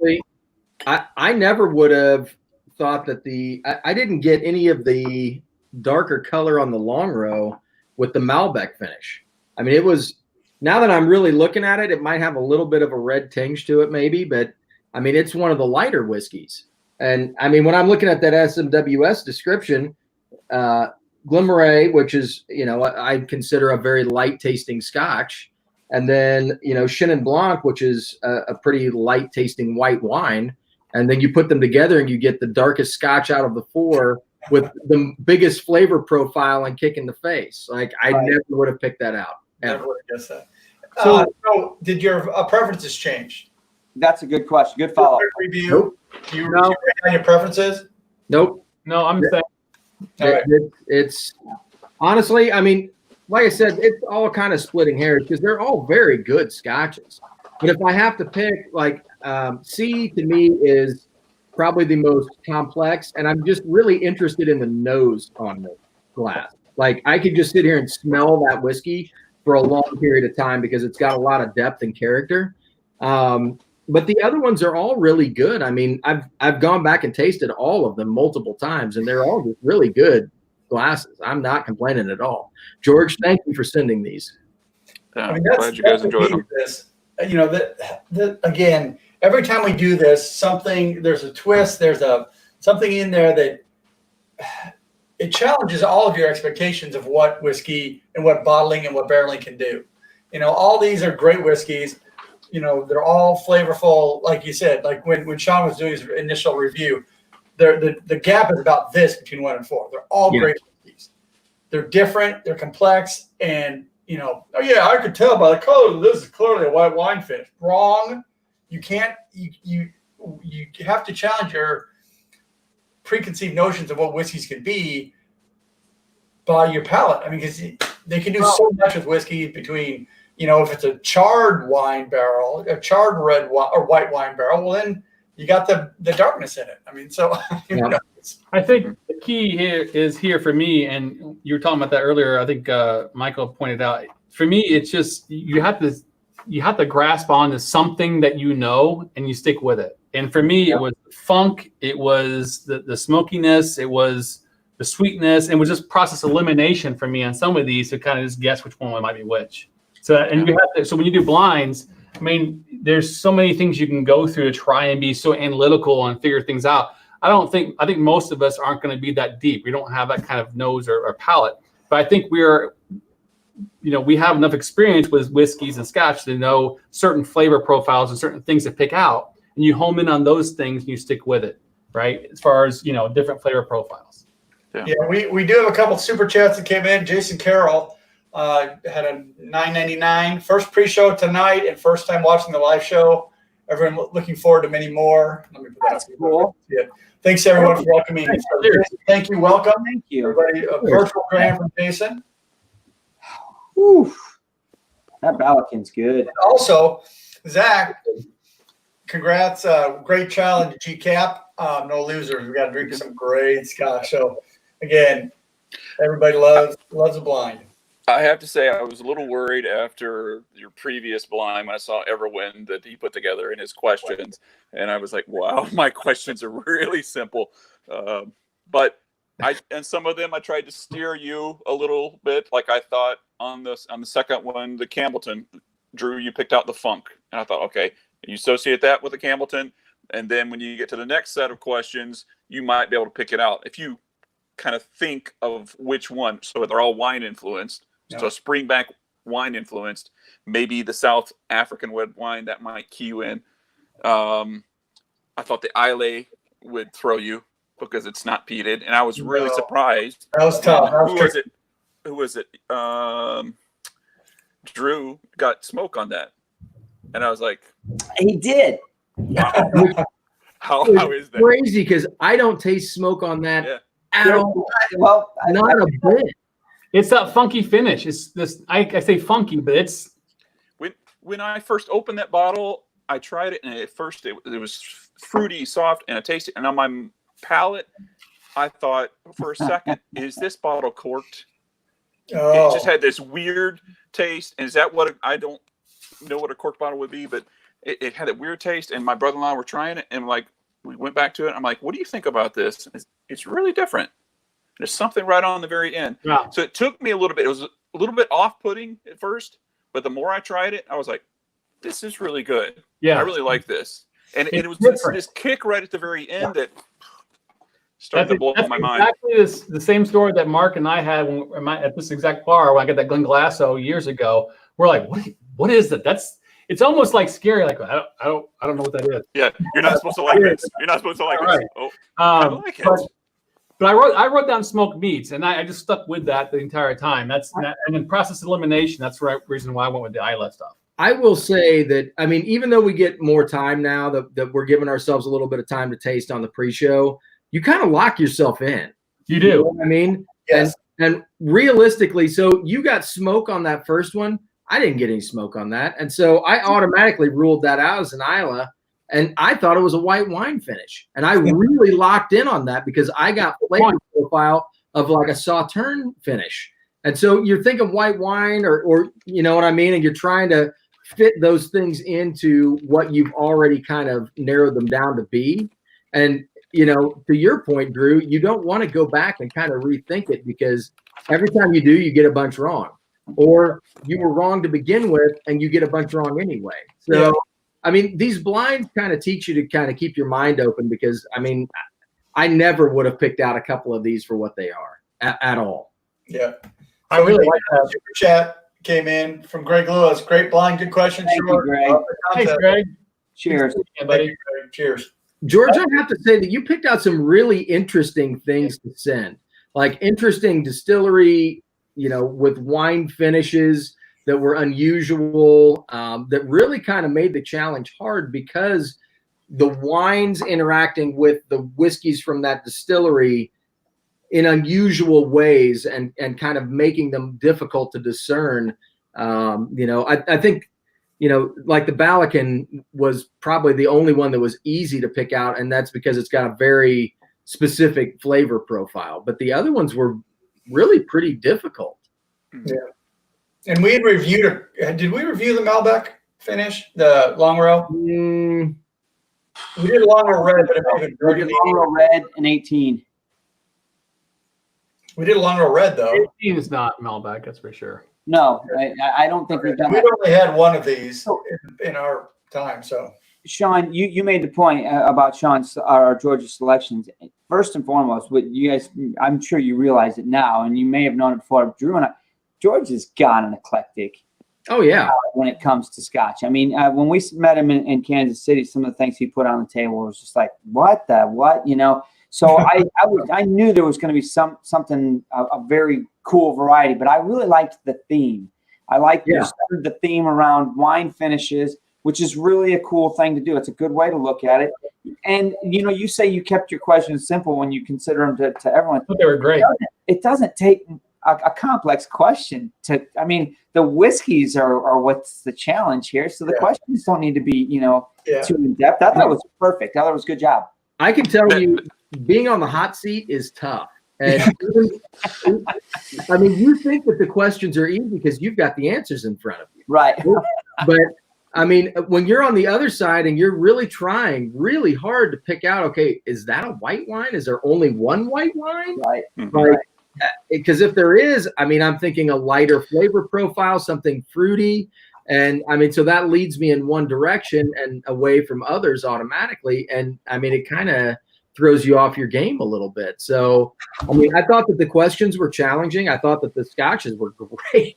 I never would have thought that I didn't get any of the darker color on the long row with the Malbec finish. I mean, it was, now that I'm really looking at it, it might have a little bit of a red tinge to it maybe, but I mean, it's one of the lighter whiskeys. And I mean, when I'm looking at that SMWS description, Glenmorangie, which is, I consider a very light tasting Scotch. And then, Chenin Blanc, which is a pretty light tasting white wine. And then you put them together and you get the darkest Scotch out of the four with the biggest flavor profile and kick in the face. Like I never would have picked that out. Never would have guessed that. So did your preferences change? That's a good question. Good follow-up. Review. Nope. Do you know your preferences? Nope. No, I'm saying. All right. It's honestly, I mean, like I said, it's all kind of splitting hairs because they're all very good Scotches. But if I have to pick, like C to me is probably the most complex, and I'm just really interested in the nose on the glass. Like I could just sit here and smell that whiskey for a long period of time because it's got a lot of depth and character. But the other ones are all really good. I mean, I've gone back and tasted all of them multiple times, and they're all just really good glasses. I'm not complaining at all. George, thank you for sending these. Yeah, I mean, glad you guys enjoyed them. Again, every time we do this, there's a twist, there's something in there that it challenges all of your expectations of what whiskey and what bottling and what barreling can do. All these are great whiskeys. They're all flavorful, like you said. Like when Shawn was doing his initial review, the gap is about this between 1 and 4. They're all great whiskeys. They're different, they're complex, and I could tell by the color this is clearly a white wine finish. Wrong. You can't. You have to challenge your preconceived notions of what whiskeys can be by your palate. I mean, because they can do so much with whiskey between, if it's a charred wine barrel, a charred red or white wine barrel, well, then you got the darkness in it. I mean, so I think the key here for me, and you were talking about that earlier. I think Michael pointed out. For me, it's just you have to grasp on to something that and you stick with it. And for me, it was funk, it was the smokiness, it was the sweetness, and it was just process elimination for me on some of these to kind of just guess which one might be which. So so when you do blinds, I mean, there's so many things you can go through to try and be so analytical and figure things out. I think most of us aren't going to be that deep. We don't have that kind of nose or palate. But I think we have enough experience with whiskeys and Scotch to know certain flavor profiles and certain things to pick out. And you home in on those things and you stick with it, right? As far as, different flavor profiles. Yeah, we do have a couple of super chats that came in. Jason Carroll had a $9.99 first pre-show tonight and first time watching the live show. Everyone looking forward to many more. Let me put that up. Cool. Yeah. Thanks everyone for welcoming me. Thank you. Welcome. Thank you. Everybody, a virtual grand from Jason. Whew. That Balakin's good. Also, Zach, congrats. Great challenge, GCAP. No losers. We got to drink some great Scotch. So, again, everybody loves a blind. I have to say I was a little worried after your previous blind when I saw Everwin that he put together in his questions, and I was like, "Wow, my questions are really simple." But and some of them I tried to steer you a little bit, like I thought on the second one, the Campbellton, Drew, you picked out the funk, and I thought, okay, you associate that with the Campbellton, and then when you get to the next set of questions, you might be able to pick it out if you kind of think of which one. So they're all wine influenced. So Springbank wine influenced, maybe the South African red wine that might key you in. I thought the Islay would throw you because it's not peated, and I was really surprised. That was tough. Who was it? Drew got smoke on that, and I was like, He did. wow. How is that crazy? Because I don't taste smoke on that at all. Well, Not a bit. It's that funky finish. It's this. I say funky, but it's when I first opened that bottle, I tried it, and at first it was fruity, soft, and I tasted it. And on my palate, I thought for a second, is this bottle corked? Oh. It just had this weird taste. And is that what I don't know what a corked bottle would be, but it had a weird taste. And my brother-in-law were trying it, and we went back to it. I'm like, what do you think about this? It's really different. There's something right on the very end. Yeah. So it took me a little bit. It was a little bit off-putting at first, but the more I tried it, I was like, this is really good. Yeah. I really like this. And it was different. this kick right at the very end that started to blow my mind. Exactly the same story that Mark and I had at this exact bar when I got that Glenglasso years ago. We're like, what is it? It's almost like scary. Like I don't know what that is. Yeah, you're not supposed to like this. You're not supposed to like this. Oh, I like it. But I wrote down smoked meats, and I just stuck with that the entire time. And in process elimination, that's the reason why I went with the Isla stuff. I will say that, I mean, even though we get more time now that we're giving ourselves a little bit of time to taste on the pre-show, you kind of lock yourself in. You do. You know what I mean? Yes. And realistically, so you got smoke on that first one. I didn't get any smoke on that. And so I automatically ruled that out as an Isla. And I thought it was a white wine finish. And I really locked in on that because I got flavor profile of like a sauterne finish. And so you're thinking white wine or you know what I mean? And you're trying to fit those things into what you've already kind of narrowed them down to be. And, you know, to your point, Drew, you don't want to go back and kind of rethink it because every time you do, you get a bunch wrong. Or you were wrong to begin with and you get a bunch wrong anyway. So, I mean, these blinds kind of teach you to kind of keep your mind open because, I mean, I never would have picked out a couple of these for what they are at all. Yeah. I really like that. Super chat came in from Greg Lewis. Great blind, good question. Thank you, Greg. Thanks, Greg. Cheers. Yeah, buddy. Cheers. George, I have to say that you picked out some really interesting things to send, like interesting distillery, you know, with wine finishes that were unusual, that really kind of made the challenge hard because the wines interacting with the whiskeys from that distillery in unusual ways and kind of making them difficult to discern. You know, I think, you know, like the Balakan was probably the only one that was easy to pick out, and that's because it's got a very specific flavor profile. But the other ones were really pretty difficult. Yeah. And we had reviewed did we review the Malbec finish, the long row? We did a long row red, but it might have been burgundy. Long row red and 18. We did a long row red though. 18 is not Malbec, that's for sure. No, I don't think we've done We've that. only had one of these in our time, so. Shawn, you made the point about Shawn's or George's selections. First and foremost, what you guys, I'm sure you realize it now, and you may have known it before. Drew and I, George has got an eclectic. Oh yeah. When it comes to Scotch, I mean, when we met him in Kansas City, some of the things he put on the table was just like, what, you know. So I knew there was going to be something a very cool variety, but I really liked the theme. I liked the theme around wine finishes, which is really a cool thing to do. It's a good way to look at it. And, you know, you say you kept your questions simple when you consider them to everyone. But they were great. It doesn't take a complex question I mean, the whiskeys are what's the challenge here. So the questions don't need to be, you know, too in depth. I thought it was perfect. I thought it was a good job. I can tell you being on the hot seat is tough. And I mean, you think that the questions are easy because you've got the answers in front of you. Right. But I mean, when you're on the other side and you're really trying really hard to pick out, okay, is that a white wine? Is there only one white wine? Right. Like, because if there is, I mean, I'm thinking a lighter flavor profile, something fruity. And I mean, so that leads me in one direction and away from others automatically. And I mean, it kind of throws you off your game a little bit. So, I mean, I thought that the questions were challenging. I thought that the scotches were great.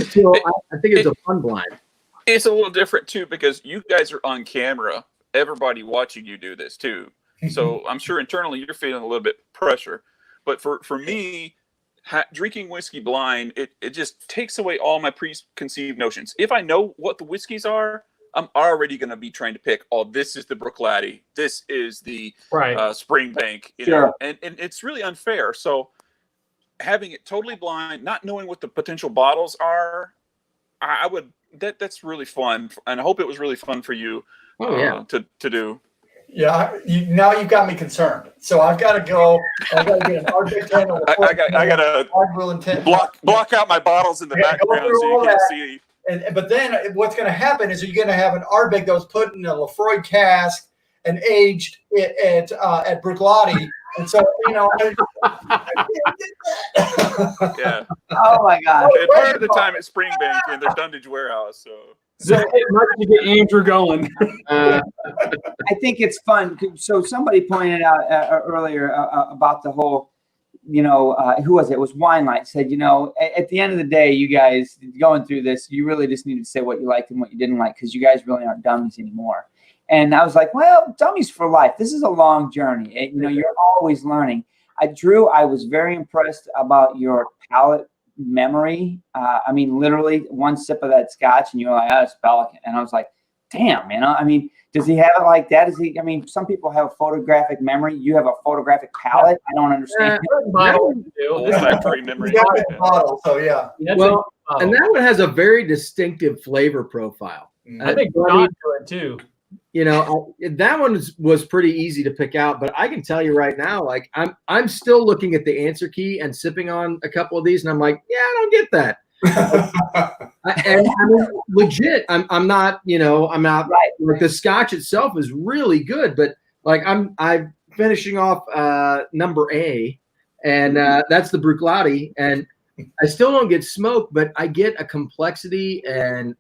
So I think it's a fun blind. It's a little different too because you guys are on camera. Everybody watching you do this too. So I'm sure internally you're feeling a little bit pressure. But for me, drinking whiskey blind, it just takes away all my preconceived notions. If I know what the whiskeys are, I'm already going to be trying to pick, oh, this is the Bruichladdich, this is the Springbank, you know, and it's really unfair. So having it totally blind, not knowing what the potential bottles are, I would that's really fun, and I hope it was really fun for you to do. Yeah, now you've got me concerned. So I've got to go. I've got to get an Arctic tent. I got to block out my bottles in the background so you can't see. But then what's going to happen is you're going to have an Ardbeg that was put in a Lefroy cask and aged at Bruichladdich. And so, you know. Yeah. Oh, my God. And part of the time at Springbank in their Dunnage warehouse. So much to get Andrew going. I think it's fun. So somebody pointed out earlier about the whole, you know, who was it? It was Wine Light said, you know, at the end of the day, you guys going through this, you really just need to say what you liked and what you didn't like because you guys really aren't dummies anymore. And I was like, well, dummies for life. This is a long journey. You know, you're always learning. Drew, I was very impressed about your palate memory. I mean, literally one sip of that scotch and you're like, oh, it's Belgian. And I was like, damn, you know, I mean, does he have it like that? Is he? I mean, some people have photographic memory. You have a photographic palate. I don't understand. Olfactory memory. Bottle, so yeah. Well, and that one has a very distinctive flavor profile. I think Shawn do it too. You know, that one was pretty easy to pick out, but I can tell you right now, like I'm still looking at the answer key and sipping on a couple of these, and I'm like, yeah, I don't get that. And I mean, legit, I'm not, you know, I'm not like the scotch itself is really good, but like I'm finishing off number A, and that's the Bruichladdich, and I still don't get smoke, but I get a complexity, and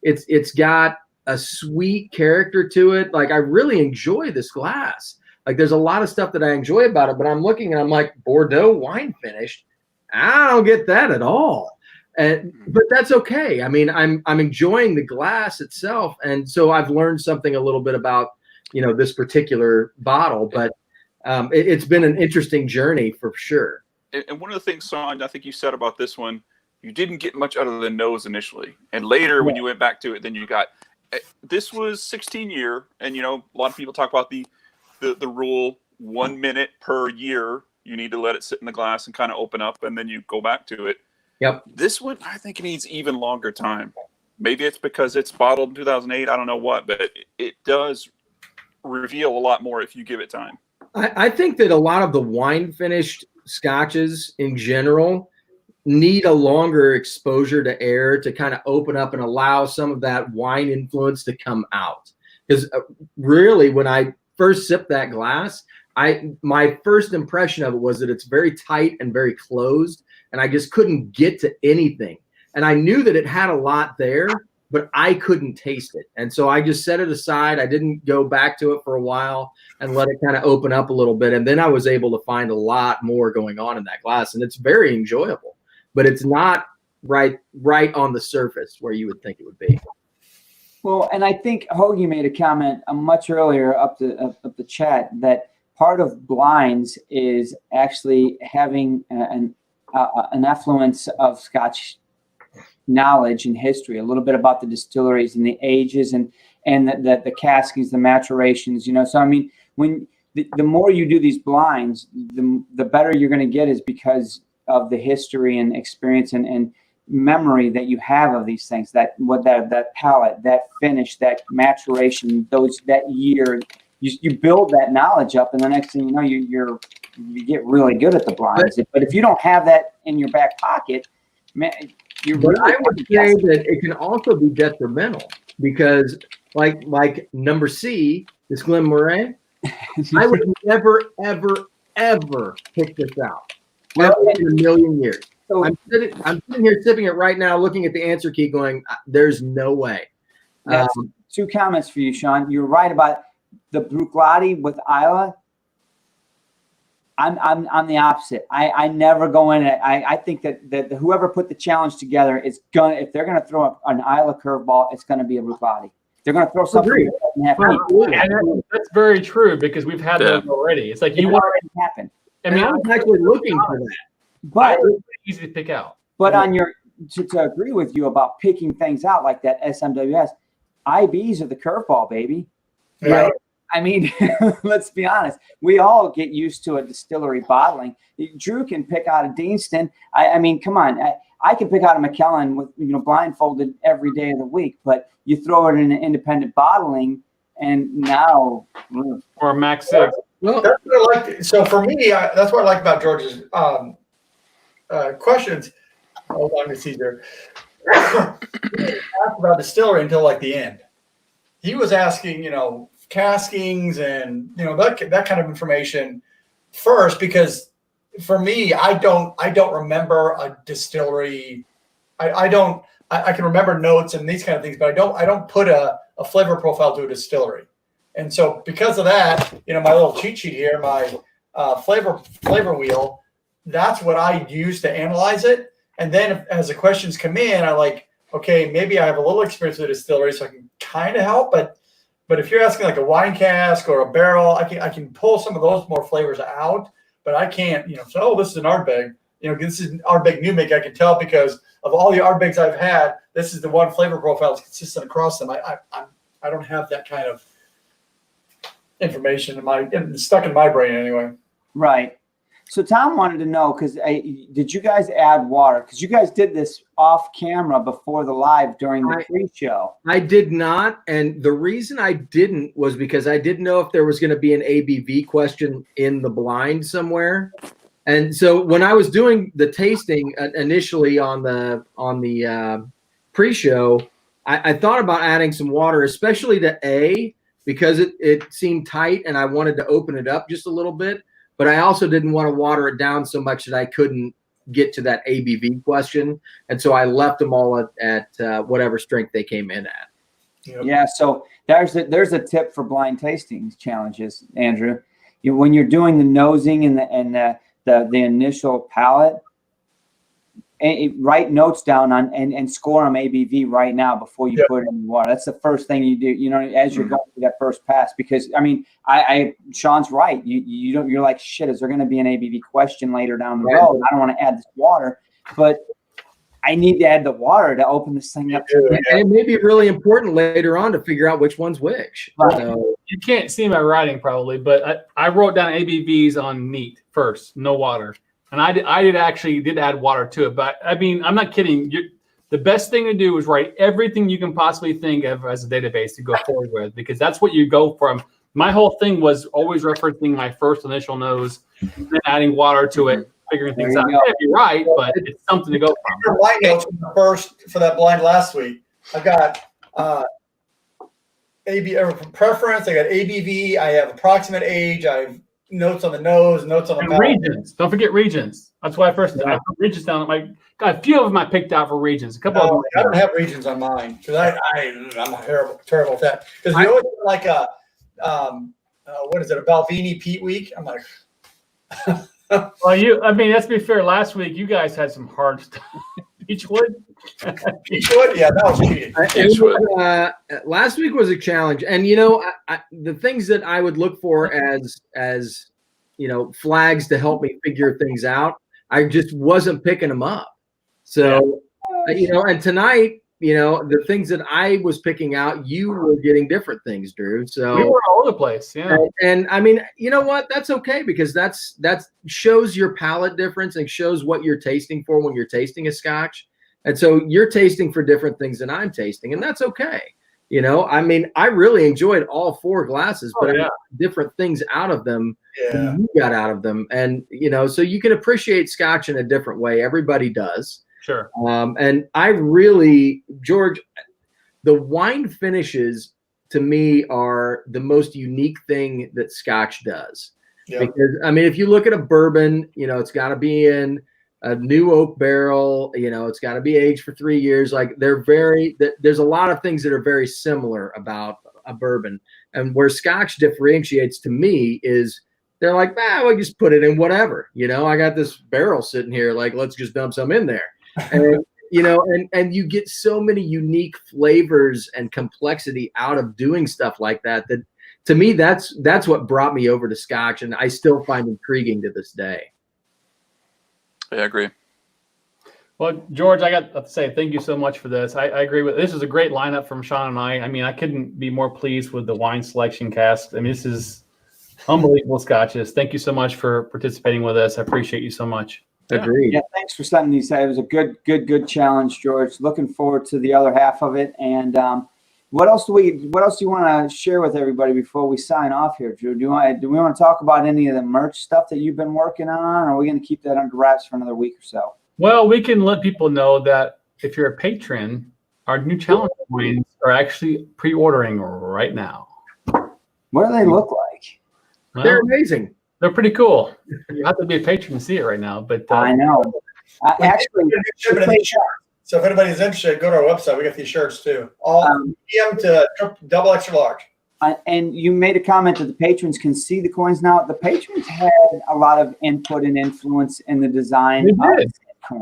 it's got a sweet character to it. Like I really enjoy this glass. Like there's a lot of stuff that I enjoy about it, but I'm looking and I'm like, Bordeaux wine finished. I don't get that at all. But that's okay. I mean, I'm enjoying the glass itself, and so I've learned something a little bit about, you know, this particular bottle. But it's been an interesting journey for sure. And one of the things, Shawn, I think you said about this one, you didn't get much out of the nose initially, and later when you went back to it, then you got. This was 16 year, and you know a lot of people talk about the rule 1 minute per year. You need to let it sit in the glass and kind of open up, and then you go back to it. Yep. This one, I think it needs even longer time. Maybe it's because it's bottled in 2008. I don't know what, but it does reveal a lot more if you give it time. I think that a lot of the wine finished scotches in general need a longer exposure to air to kind of open up and allow some of that wine influence to come out. Because really, when I first sipped that glass, my first impression of it was that it's very tight and very closed, and I just couldn't get to anything. And I knew that it had a lot there, but I couldn't taste it. And so I just set it aside. I didn't go back to it for a while and let it kind of open up a little bit. And then I was able to find a lot more going on in that glass, and it's very enjoyable. But it's not right on the surface where you would think it would be. Well, and I think Hoagie made a comment much earlier up the chat that part of blinds is actually having an affluence of Scotch knowledge and history, a little bit about the distilleries and the ages and the caskings, the maturations, you know. So I mean, when the more you do these blinds, the better you're going to get, is because of the history and experience and memory that you have of these things, that palate, that finish, that maturation, that year, you build that knowledge up, and the next thing you know, you're you get really good at the blinds. But if you don't have that in your back pocket, man, you're But really I would say that it can also be detrimental because, like number C, this Glen Moray, I would never, ever, ever pick this out. Well, Ever in a million years. So, I'm sitting here sipping it right now, looking at the answer key, going, "There's no way." that's 2 comments for you, Shawn. You're right about the Bruichladdich with Isla. I'm the opposite. I never go in it. I think that whoever put the challenge together is gonna, if they're gonna throw an Isla curveball, it's gonna be a Bruichladdich. They're gonna throw something Agreed. that doesn't happen. And that's very true because we've had those already. It's like It you want. already happened. I mean, I was actually looking for that. But it's easy to pick out. But on your to agree with you about picking things out like that SMWS, IBs are the curveball, baby. Yeah. Right? I mean, let's be honest. We all get used to a distillery bottling. Drew can pick out a Deanston. I mean, come on. I can pick out a McKellen with blindfolded every day of the week. But you throw it in an independent bottling, and now Or Max 6. Well, That's what I like. So for me, that's what I like about George's questions. Hold on, it's easier. He didn't ask about distillery until like the end. He was asking, caskings and that kind of information first, because for me, I don't remember a distillery. I can remember notes and these kind of things, but I don't put a flavor profile to a distillery. And so because of that, my little cheat sheet here, my flavor wheel, that's what I use to analyze it. And then as the questions come in, I like, okay, maybe I have a little experience with a distillery, so I can kind of help. But if you're asking like a wine cask or a barrel, I can pull some of those more flavors out. But I can't, this is an Ardbeg. This is an Ardbeg new make. I can tell because of all the Ardbegs I've had, this is the one flavor profile that's consistent across them. I don't have that kind of information stuck in my brain anyway. right. So Tom wanted to know, because did you guys add water? Because you guys did this off camera before the live during the pre-show. I did not, and the reason I didn't was because I didn't know if there was going to be an ABV question in the blind somewhere. And so when I was doing the tasting initially on the pre-show, I thought about adding some water, especially to A, because it seemed tight and I wanted to open it up just a little bit. But I also didn't want to water it down so much that I couldn't get to that ABV question. And so I left them all at whatever strength they came in at. Yep. Yeah, so there's a tip for blind tasting challenges, Andrew. When you're doing the nosing and the initial palate, write notes down on and score them ABV right now before you put it in the water. That's the first thing you do, as you're going through that first pass. Because I mean, Shawn's right. You're like, shit, is there going to be an ABV question later down the road? I don't want to add this water, but I need to add the water to open this thing up. And it may be really important later on to figure out which one's which. Right. So, You can't see my writing probably, but I wrote down ABVs on neat first, no water. And I did add water to it. But I mean, I'm not kidding. The best thing to do is write everything you can possibly think of as a database to go forward with, because that's what you go from. My whole thing was always referencing my first initial nose, then adding water to it, figuring things out. You're right, but it's something to go from. My notes for that blind last week, I've got preference, I got ABV, I have approximate age, I have notes on the nose, notes on the mouth. Regions. Don't forget regions. That's why I put regions down. Got a few of them I picked out for regions. A couple of them. I don't have regions on mine because I'm terrible at that. Because you always like a what is it, a Balvenie Pete week? I'm like, Well, let's be fair. Last week you guys had some hard stuff. Beechwood. Beechwood, yeah, that was cheating. Last week was a challenge, and the things that I would look for as flags to help me figure things out, I just wasn't picking them up. So, and tonight, the things that I was picking out, you were getting different things, Drew. So we were all over the place, yeah. And I mean, you know what? That's okay, because that shows your palate difference and shows what you're tasting for when you're tasting a Scotch. And so you're tasting for different things than I'm tasting, and that's okay. You know, I mean, I really enjoyed all 4 glasses, but I got different things out of them than you got out of them. And, you know, so you can appreciate Scotch in a different way. Everybody does. Sure. And I really, George, the wine finishes to me are the most unique thing that Scotch does. Because, I mean, if you look at a bourbon, you know, it's got to be in a new oak barrel, you know, it's got to be aged for 3 years. Like there's a lot of things that are very similar about a bourbon. And where Scotch differentiates to me is they're like, we just put it in whatever, you know, I got this barrel sitting here, like, let's just dump some in there. And, you know, and you get so many unique flavors and complexity out of doing stuff like that, that to me, that's what brought me over to Scotch. And I still find intriguing to this day. I agree. Well, George, I got to say thank you so much for this. I agree with this. Is a great lineup from Shawn and I. I mean, I couldn't be more pleased with the wine selection cast. I mean, this is unbelievable scotches. Thank you so much for participating with us. I appreciate you so much. Agreed. Yeah, thanks for sending these. It was a good challenge, George. Looking forward to the other half of it. And what else do you want to share with everybody before we sign off here, Drew? Do we want to talk about any of the merch stuff that you've been working on, or are we going to keep that under wraps for another week or so? Well, we can let people know that if you're a patron, our new challenge wines are actually pre-ordering right now. What do they look like? Well, They're amazing. They're pretty cool. You have to be a patron to see it right now. But I know. Actually, so if anybody's interested, go to our website. We got these shirts too, all medium to double extra large. And you made a comment that the patrons can see the coins now. The patrons had a lot of input and influence in the design. They did.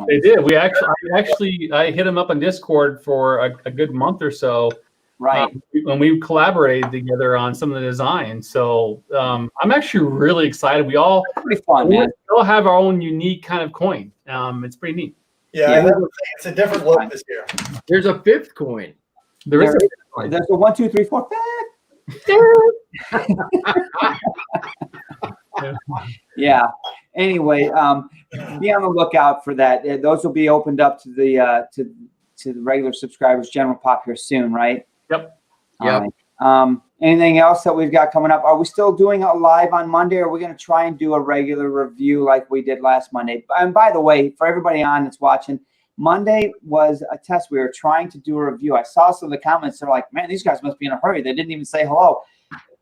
They did. I hit them up on Discord for a good month or so. Right. When we collaborated together on some of the designs. So I'm actually really excited. We all pretty fun, man. We all have our own unique kind of coin. It's pretty neat. Yeah, it's a different look this year. There's a 5th coin. There's a 1, 2, 3, 4, 5. Yeah. Anyway, be on the lookout for that. Those will be opened up to the regular subscribers, general pop here soon, right? Yep. Yeah. Anything else that we've got coming up? Are we still doing a live on Monday, or are we going to try and do a regular review like we did last Monday? And by the way, for everybody on that's watching, Monday was a test. We were trying to do a review. I saw some of the comments. They're like, man, these guys must be in a hurry. They didn't even say hello.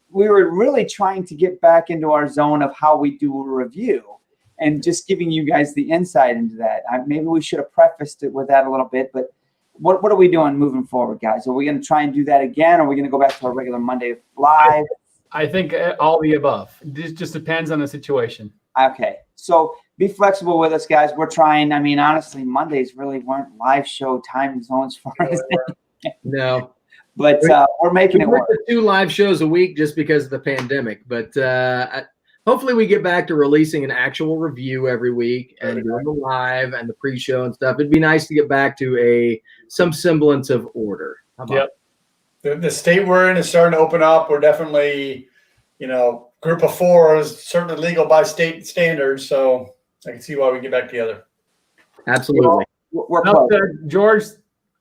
We were really trying to get back into our zone of how we do a review and just giving you guys the insight into that. Maybe we should have prefaced it with that a little bit, but what are we doing moving forward, guys? Are we going to try and do that again? Or are we going to go back to our regular Monday live? I think all the above. This just depends on the situation. Okay. So be flexible with us, guys. We're trying. I mean, honestly, Mondays really weren't live show time zones for us. No. But we're making it work. 2 live shows a week just because of the pandemic. But hopefully we get back to releasing an actual review every week and doing the live and the pre-show and stuff. It'd be nice to get back to some semblance of order. How about The state we're in is starting to open up. We're definitely, group of 4 is certainly legal by state standards. So I can see why we get back together. Absolutely. We're George,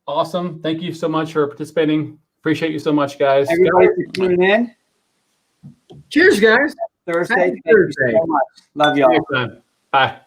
awesome. Thank you so much for participating. Appreciate you so much, guys. Everybody for tuning in. Cheers, guys. Thursday. Happy Thursday. Thank you so much. Love y'all. Bye.